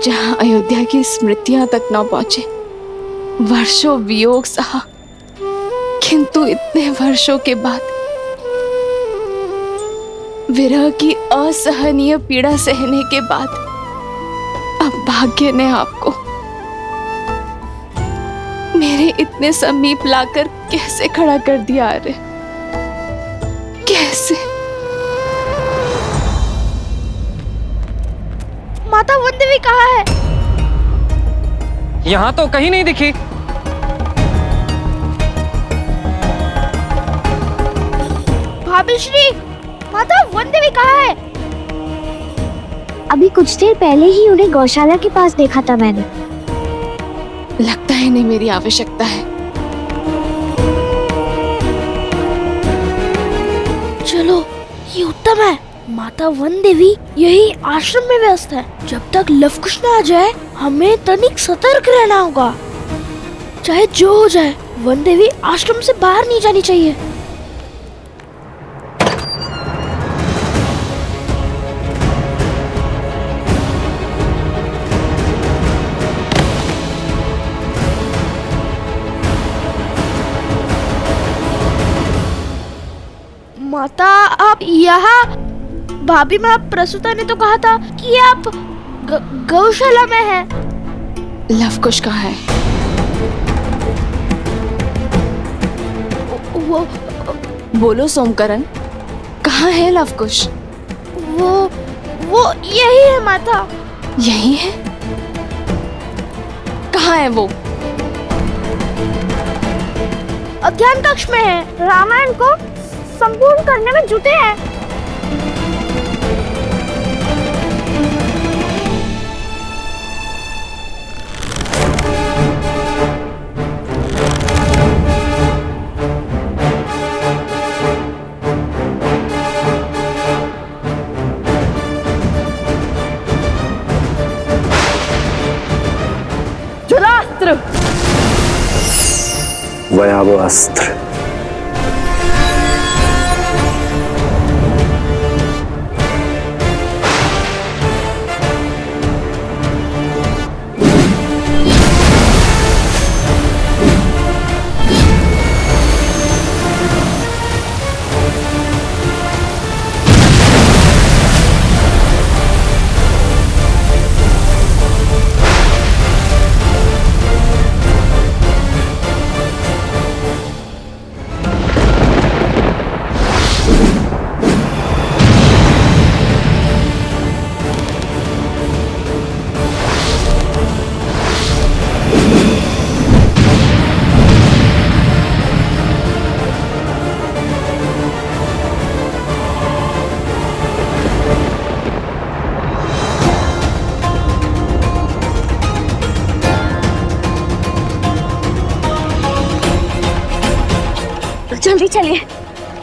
जहां अयोध्या की स्मृतियां तक न पहुंचे। वर्षों वियोग सहा, किंतु इतने वर्षों के बाद विरह की असहनीय पीड़ा सहने के बाद अब भाग्य ने आपको मेरे इतने समीप लाकर कैसे खड़ा कर दिया? अरे कैसे? माता वन देवी कहाँ है? यहाँ तो कहीं नहीं दिखी। भाभी श्री, माता वन देवी कहाँ है? अभी कुछ देर पहले ही उन्हें गौशाला के पास देखा था मैंने। लगता है नहीं मेरी आवश्यकता है। चलो, ये उत्तम है। माता वन देवी यही आश्रम में व्यस्त है। जब तक लवकुश न आ जाए हमें तनिक सतर्क रहना होगा। चाहे जो हो जाए, वन देवी आश्रम से बाहर नहीं जानी चाहिए। माता आप यहाँ? भाभी माँ प्रसूता ने तो कहा था कि आप गौशाला में हैं। लवकुश कहाँ है? वो बोलो सोमकरण, कहाँ है लवकुश? वो यही है माता। यही है? कहाँ है वो? अज्ञान कक्ष में है, रामायण को संपूर्ण करने में जुटे हैं। जुलास्त्र, वयावह अस्त्र। जल्दी चलिए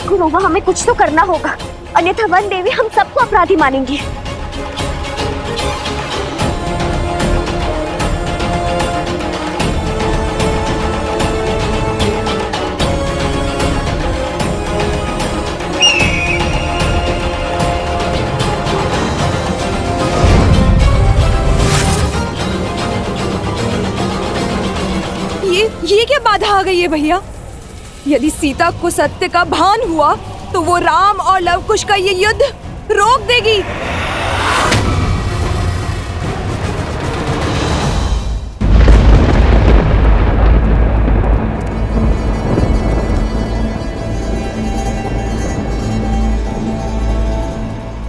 गुरुवा, हमें कुछ तो करना होगा, अन्यथा वन देवी हम सबको अपराधी मानेंगी। ये क्या बाधा आ गई है भैया? यदि सीता को सत्य का भान हुआ तो वो राम और लवकुश का ये युद्ध रोक देगी।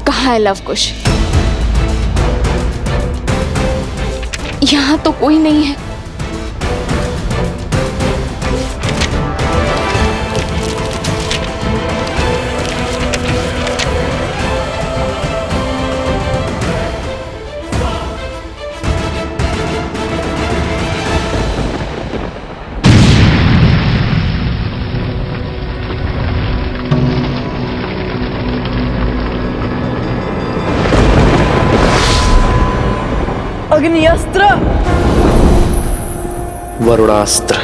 कहाँ है लवकुश? यहाँ तो कोई नहीं है। अग्निअस्त्र, वरुणास्त्र,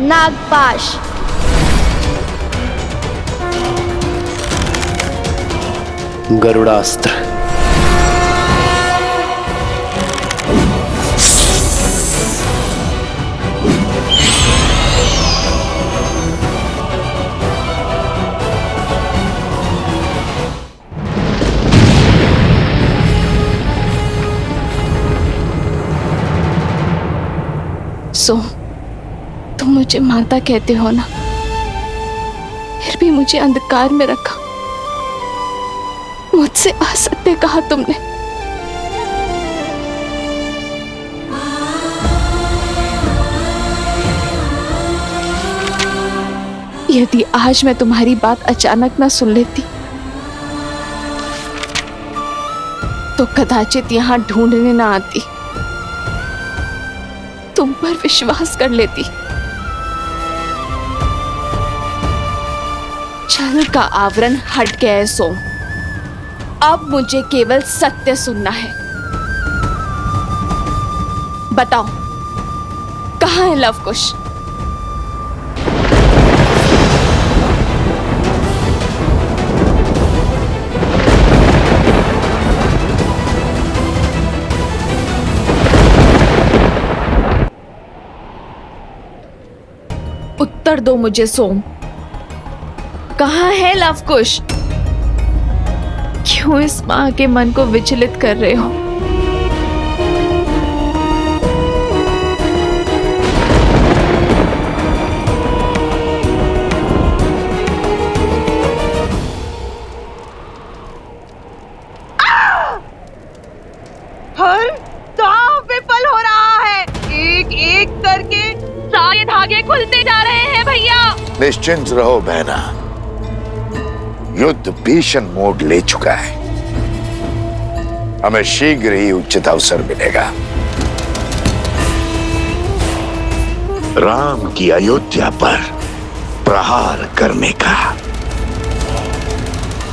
नागपाश, गरुड़ास्त्र, सो तुम मुझे माता कहते हो ना, फिर भी मुझे अंधकार में रखा, मुझसे असत्य कहा तुमने। यदि आज मैं तुम्हारी बात अचानक ना सुन लेती तो कदाचित यहां ढूंढने ना आती, तुम पर विश्वास कर लेती। छल का आवरण हट गया है सोम, अब मुझे केवल सत्य सुनना है। बताओ कहाँ है लवकुश? उत्तर दो मुझे सोम, कहाँ है लवकुश? क्यों इस मां के मन को विचलित कर रहे हो? खुलते जा रहे हैं भैया। निश्चिंत रहो बहना, युद्ध भीषण मोड़ ले चुका है। हमें शीघ्र ही उचित अवसर मिलेगा राम की अयोध्या पर प्रहार करने का।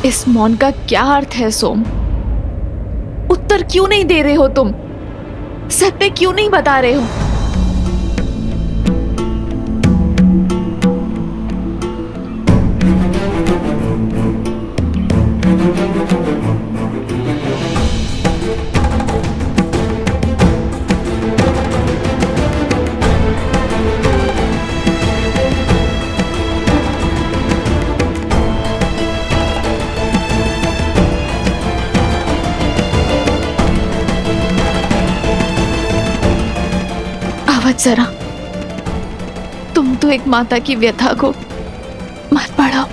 इस मौन का क्या अर्थ है सोम? उत्तर क्यों नहीं दे रहे हो तुम? सत्य क्यों नहीं बता रहे हो? जरा तुम तो एक माता की व्यथा को मत बढ़ाओ।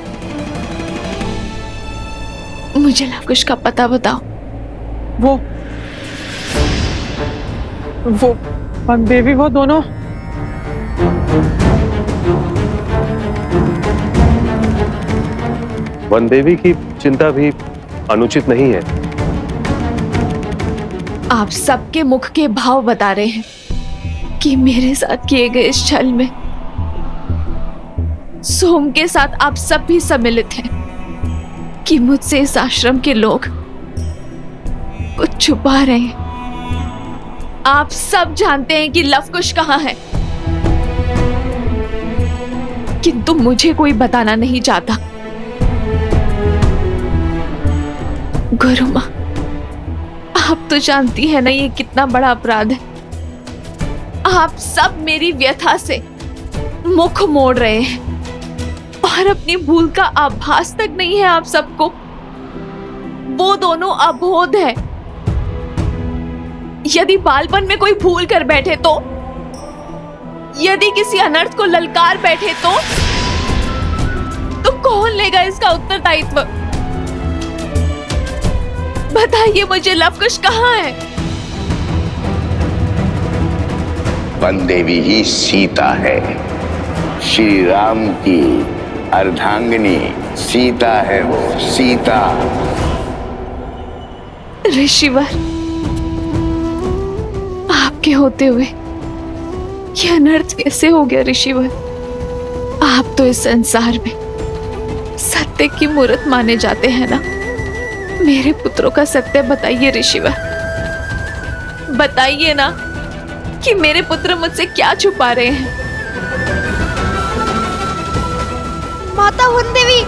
मुझे लवकुश का पता बताओ। वो देवी, वो दोनों वन देवी की चिंता भी अनुचित नहीं है। आप सबके मुख के भाव बता रहे हैं कि मेरे साथ किए गए इस छल में सोम के साथ आप सब भी सम्मिलित हैं, कि मुझसे इस आश्रम के लोग कुछ छुपा रहे हैं। आप सब जानते हैं कि लवकुश कहाँ है, किंतु मुझे कोई बताना नहीं चाहता। गुरु मां, आप तो जानती है ना ये कितना बड़ा अपराध है। आप सब मेरी व्यथा से मुख मोड़ रहे हैं और अपनी भूल का आभास तक नहीं है आप सबको। वो दोनों अबोध है। यदि बालपन में कोई भूल कर बैठे तो, यदि किसी अनर्थ को ललकार बैठे तो कौन लेगा इसका उत्तरदायित्व? बताइए मुझे, लवकुश कहाँ है? वन देवी ही सीता है, श्री राम की अर्धांगिनी सीता है वो, सीता। ऋषिवर, आपके होते हुए यह अनर्थ कैसे हो गया ऋषिवर? आप तो इस संसार में सत्य की मूर्त माने जाते हैं ना। मेरे पुत्रों का सत्य बताइए ऋषिवर, बताइए ना कि मेरे पुत्र मुझसे क्या छुपा रहे हैं। माता वन देवी,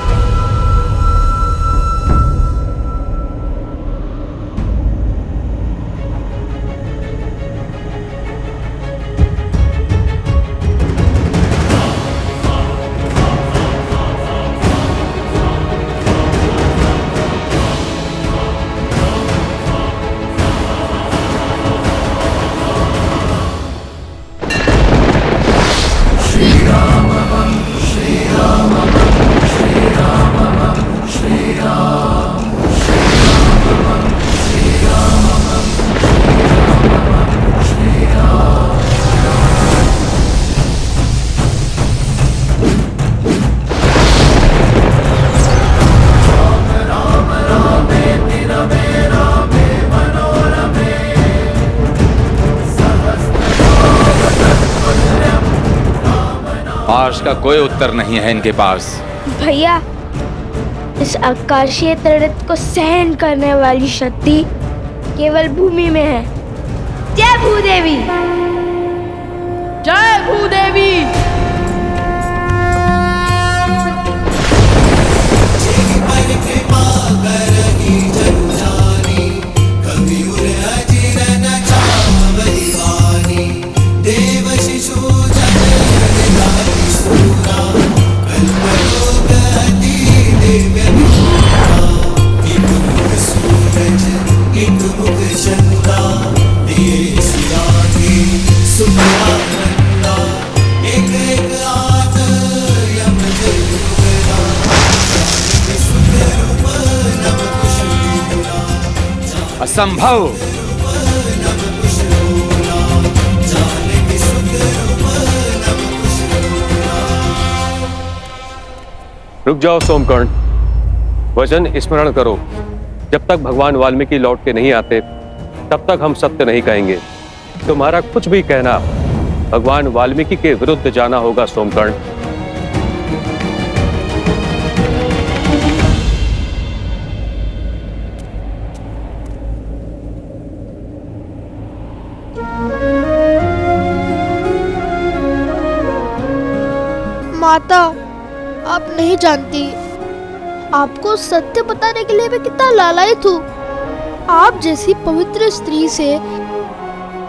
आकाश का कोई उत्तर नहीं है इनके पास। भैया, इस आकाशीय तड़प को सहन करने वाली शक्ति केवल भूमि में है। जय भूदेवी, जय भूदेवी। असंभव। रुक जाओ सोमकर्ण, वचन स्मरण करो। जब तक भगवान वाल्मीकि लौट के नहीं आते तब तक हम सत्य नहीं कहेंगे। तुम्हारा कुछ भी कहना भगवान वाल्मीकि के विरुद्ध जाना होगा सोमकर्ण। माता, आप नहीं जानती, आपको सत्य बताने के लिए मैं कितना लालायित हूँ। आप जैसी पवित्र स्त्री से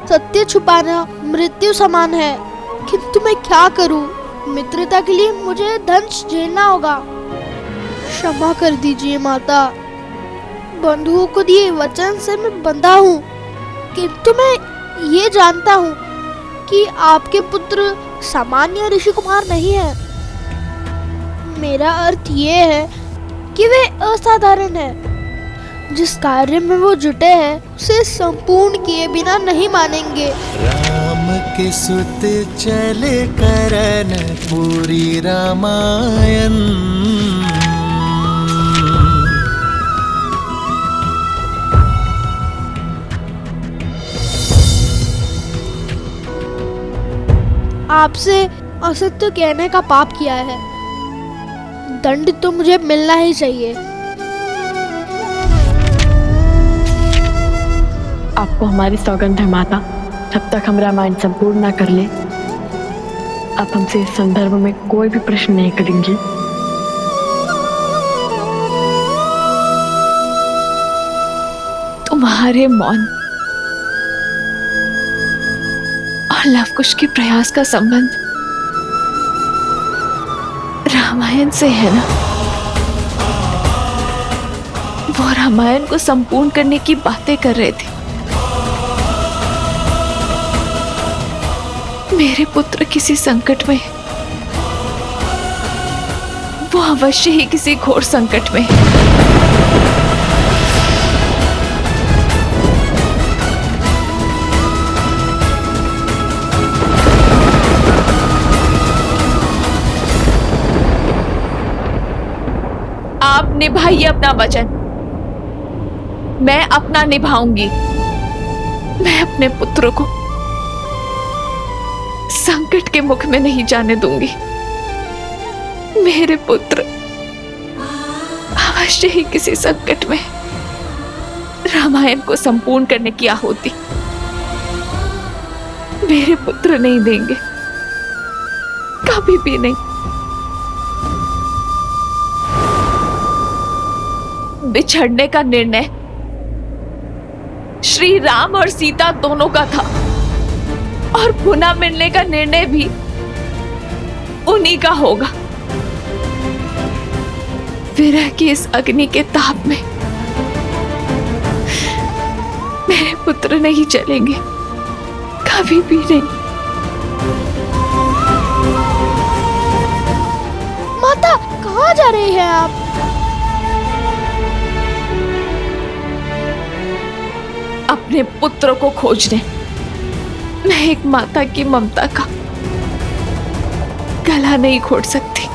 सत्य छुपाना मृत्यु समान है, किंतु मैं क्या करूँ? मित्रता के लिए मुझे दंश झेलना होगा। क्षमा कर दीजिए माता, बंधुओं को दिए वचन से मैं बंधा हूँ, किंतु मैं ये जानता हूँ कि आपके पुत्र सामान्य ऋषि कुमार नहीं है। मेरा अर्थ ये है कि वे असाधारण है। जिस कार्य में वो जुटे हैं उसे संपूर्ण किए बिना नहीं मानेंगे। राम के सुत चले करन पूरी रामायण। आपसे असत्य कहने का पाप किया है, दंड तो मुझे मिलना ही चाहिए। आपको हमारी सौगंध है माता, जब तक हम रामायण संपूर्ण ना कर ले आप हमसे इस संदर्भ में कोई भी प्रश्न नहीं करेंगे। तुम्हारे मौन और लवकुश के प्रयास का संबंध रामायण से है ना? वो रामायण को संपूर्ण करने की बातें कर रहे थे। मेरे पुत्र किसी संकट में, वो अवश्य ही किसी घोर संकट में। आप निभाइए अपना वचन, मैं अपना निभाऊंगी। मैं अपने पुत्र को संकट के मुख में नहीं जाने दूंगी। मेरे पुत्र अवश्य ही किसी संकट में रामायण को संपूर्ण करने की आहुति मेरे पुत्र नहीं देंगे, कभी भी नहीं। बिछड़ने का निर्णय श्री राम और सीता दोनों का था, और पुनः मिलने का निर्णय भी उन्हीं का होगा। विरह की इस अग्नि के ताप में मेरे पुत्र नहीं चलेंगे, कभी भी नहीं। माता, कहाँ जा रही हैं आप? अपने पुत्र को खोजने। मैं एक माता की ममता का गला नहीं घोट सकती।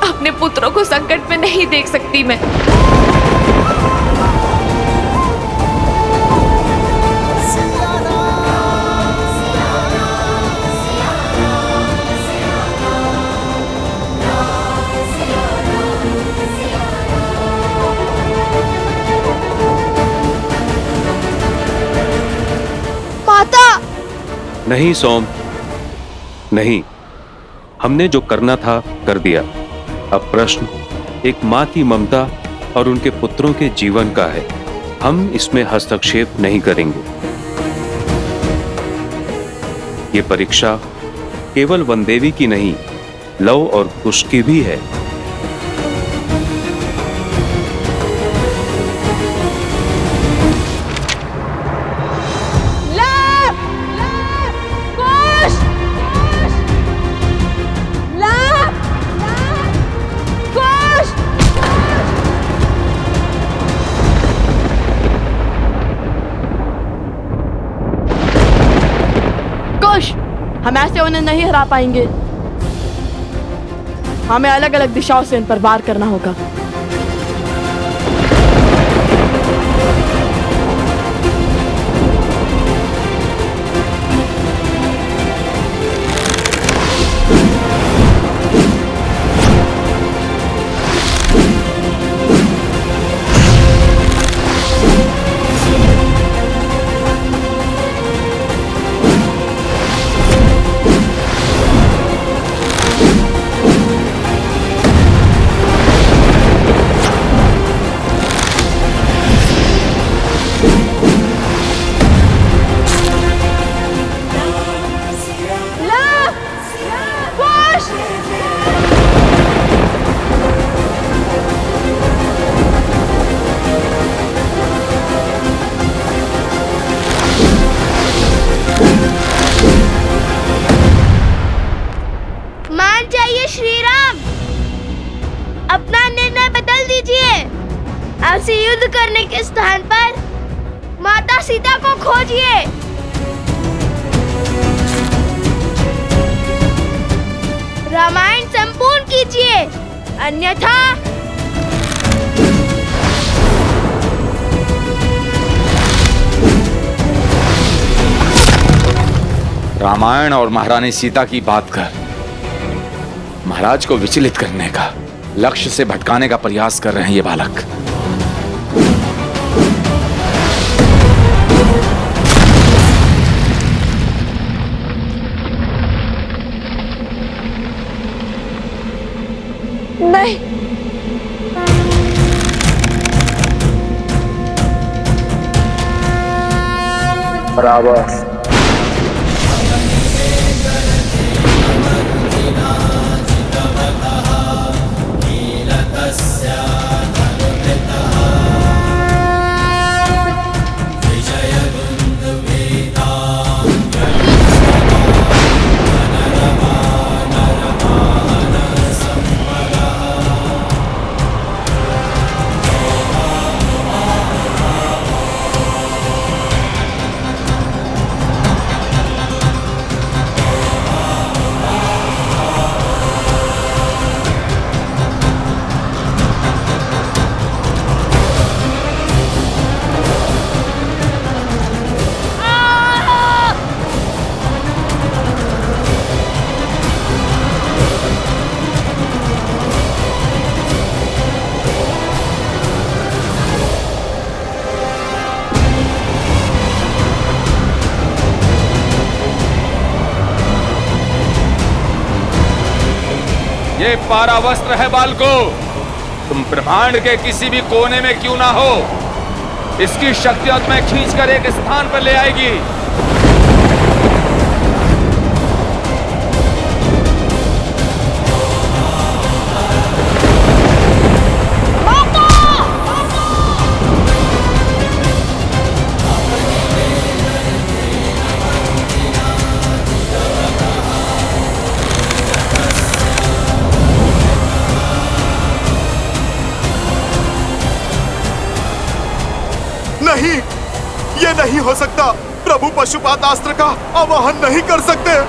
अपने पुत्रों को संकट में नहीं देख सकती मैं। नहीं सोम, नहीं, हमने जो करना था कर दिया। अब प्रश्न एक माँ की ममता और उनके पुत्रों के जीवन का है। हम इसमें हस्तक्षेप नहीं करेंगे। ये परीक्षा केवल वनदेवी की नहीं, लव और कुश की भी है। हम ऐसे उन्हें नहीं हरा पाएंगे। हमें अलग अलग दिशाओं से इन पर वार करना होगा। मान जाइए श्री राम, अपना निर्णय बदल दीजिए। अब से युद्ध करने के स्थान पर माता सीता को खोजिए। रामायण संपूर्ण कीजिए, अन्यथा रामायण और महारानी सीता की बात कर महाराज को विचलित करने का, लक्ष्य से भटकाने का प्रयास कर रहे हैं ये बालक। नहीं, बराबर ये पारावस्त्र है बालको, तुम ब्रह्मांड के किसी भी कोने में क्यों ना हो, इसकी शक्ति तुम्हें खींचकर एक स्थान पर ले आएगी। नहीं, ये नहीं हो सकता। प्रभु पशुपात अस्त्र का आवाहन नहीं कर सकते।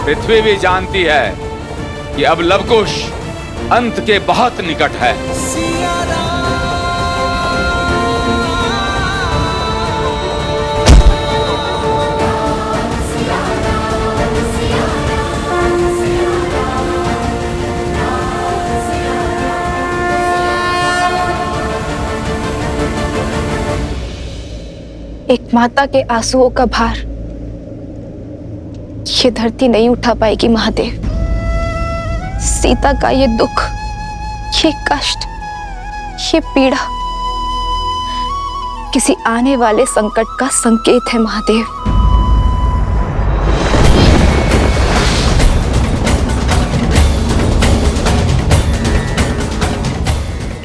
पृथ्वी भी जानती है कि अब लवकुश अंत के बहुत निकट है। एक माता के आंसुओं का भार ये धरती नहीं उठा पाएगी महादेव। सीता का ये दुख, ये कष्ट, ये पीड़ा किसी आने वाले संकट का संकेत है महादेव।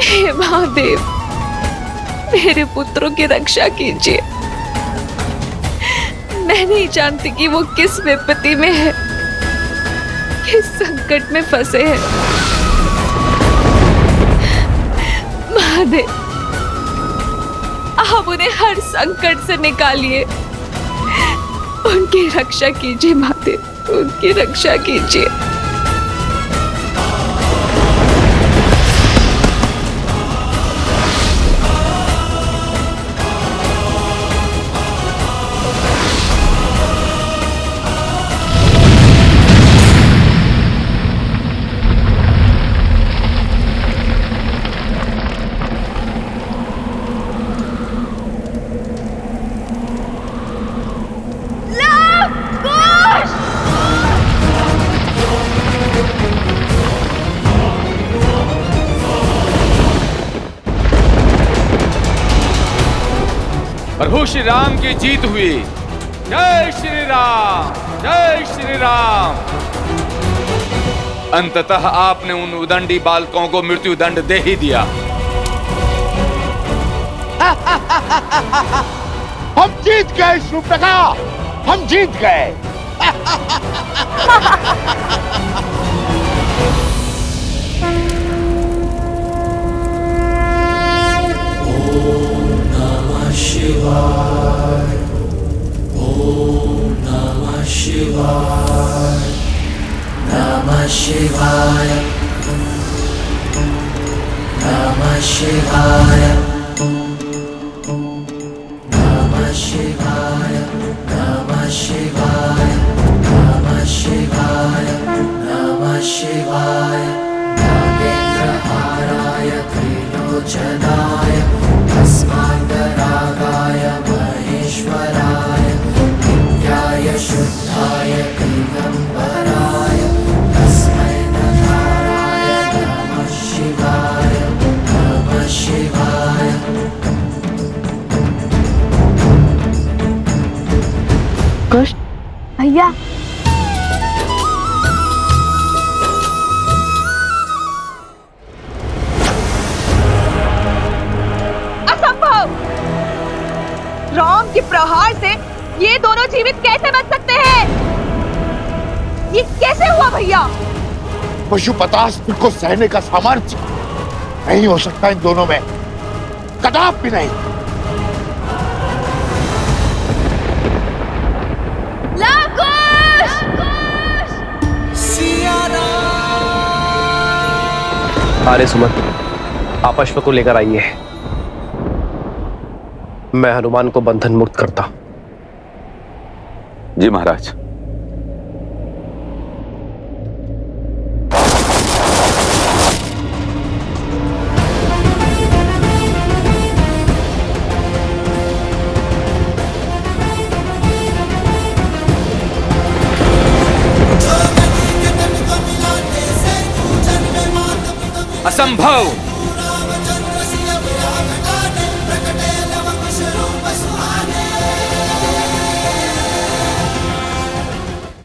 हे महादेव, मेरे पुत्रों की रक्षा कीजिए। मैं नहीं जानती कि वो किस विपत्ति में है, किस संकट में फंसे हैं। महादेव, आप उन्हें हर संकट से निकालिए, उनकी रक्षा कीजिए महादेव, उनकी रक्षा कीजिए। प्रभु श्री राम की जीत हुई। जय श्री राम, जय श्री राम। अंततः आपने उन उदंडी बालकों को मृत्यु दंड दे ही दिया। हम जीत गए शूर्पणखा, हम जीत गए। शिवाय, ओम नमः शिवाय, नमः शिवाय, नमः शिवाय, नमः शिवाय, नमः शिवाय, नमः शिवाय, नमः शिवाय, नागेन्द्रहाराय त्रिलोचनाय अस्माकरागाय महेश्वराय नित्याय शुद्धाय दिगंबराय तस्मै नकाराय नमः शिवाय, नमः शिवाय। कुश भैया, राम के प्रहार से ये दोनों जीवित कैसे बच सकते हैं? ये कैसे हुआ भैया? पशुपतास्त्र को सहने का सामर्थ्य नहीं हो सकता इन दोनों में, कदापि भी नहीं। आर्य सुमन, आप अश्व को लेकर आइए। मैं हनुमान को बंधन मुक्त करता। जी महाराज। असंभव,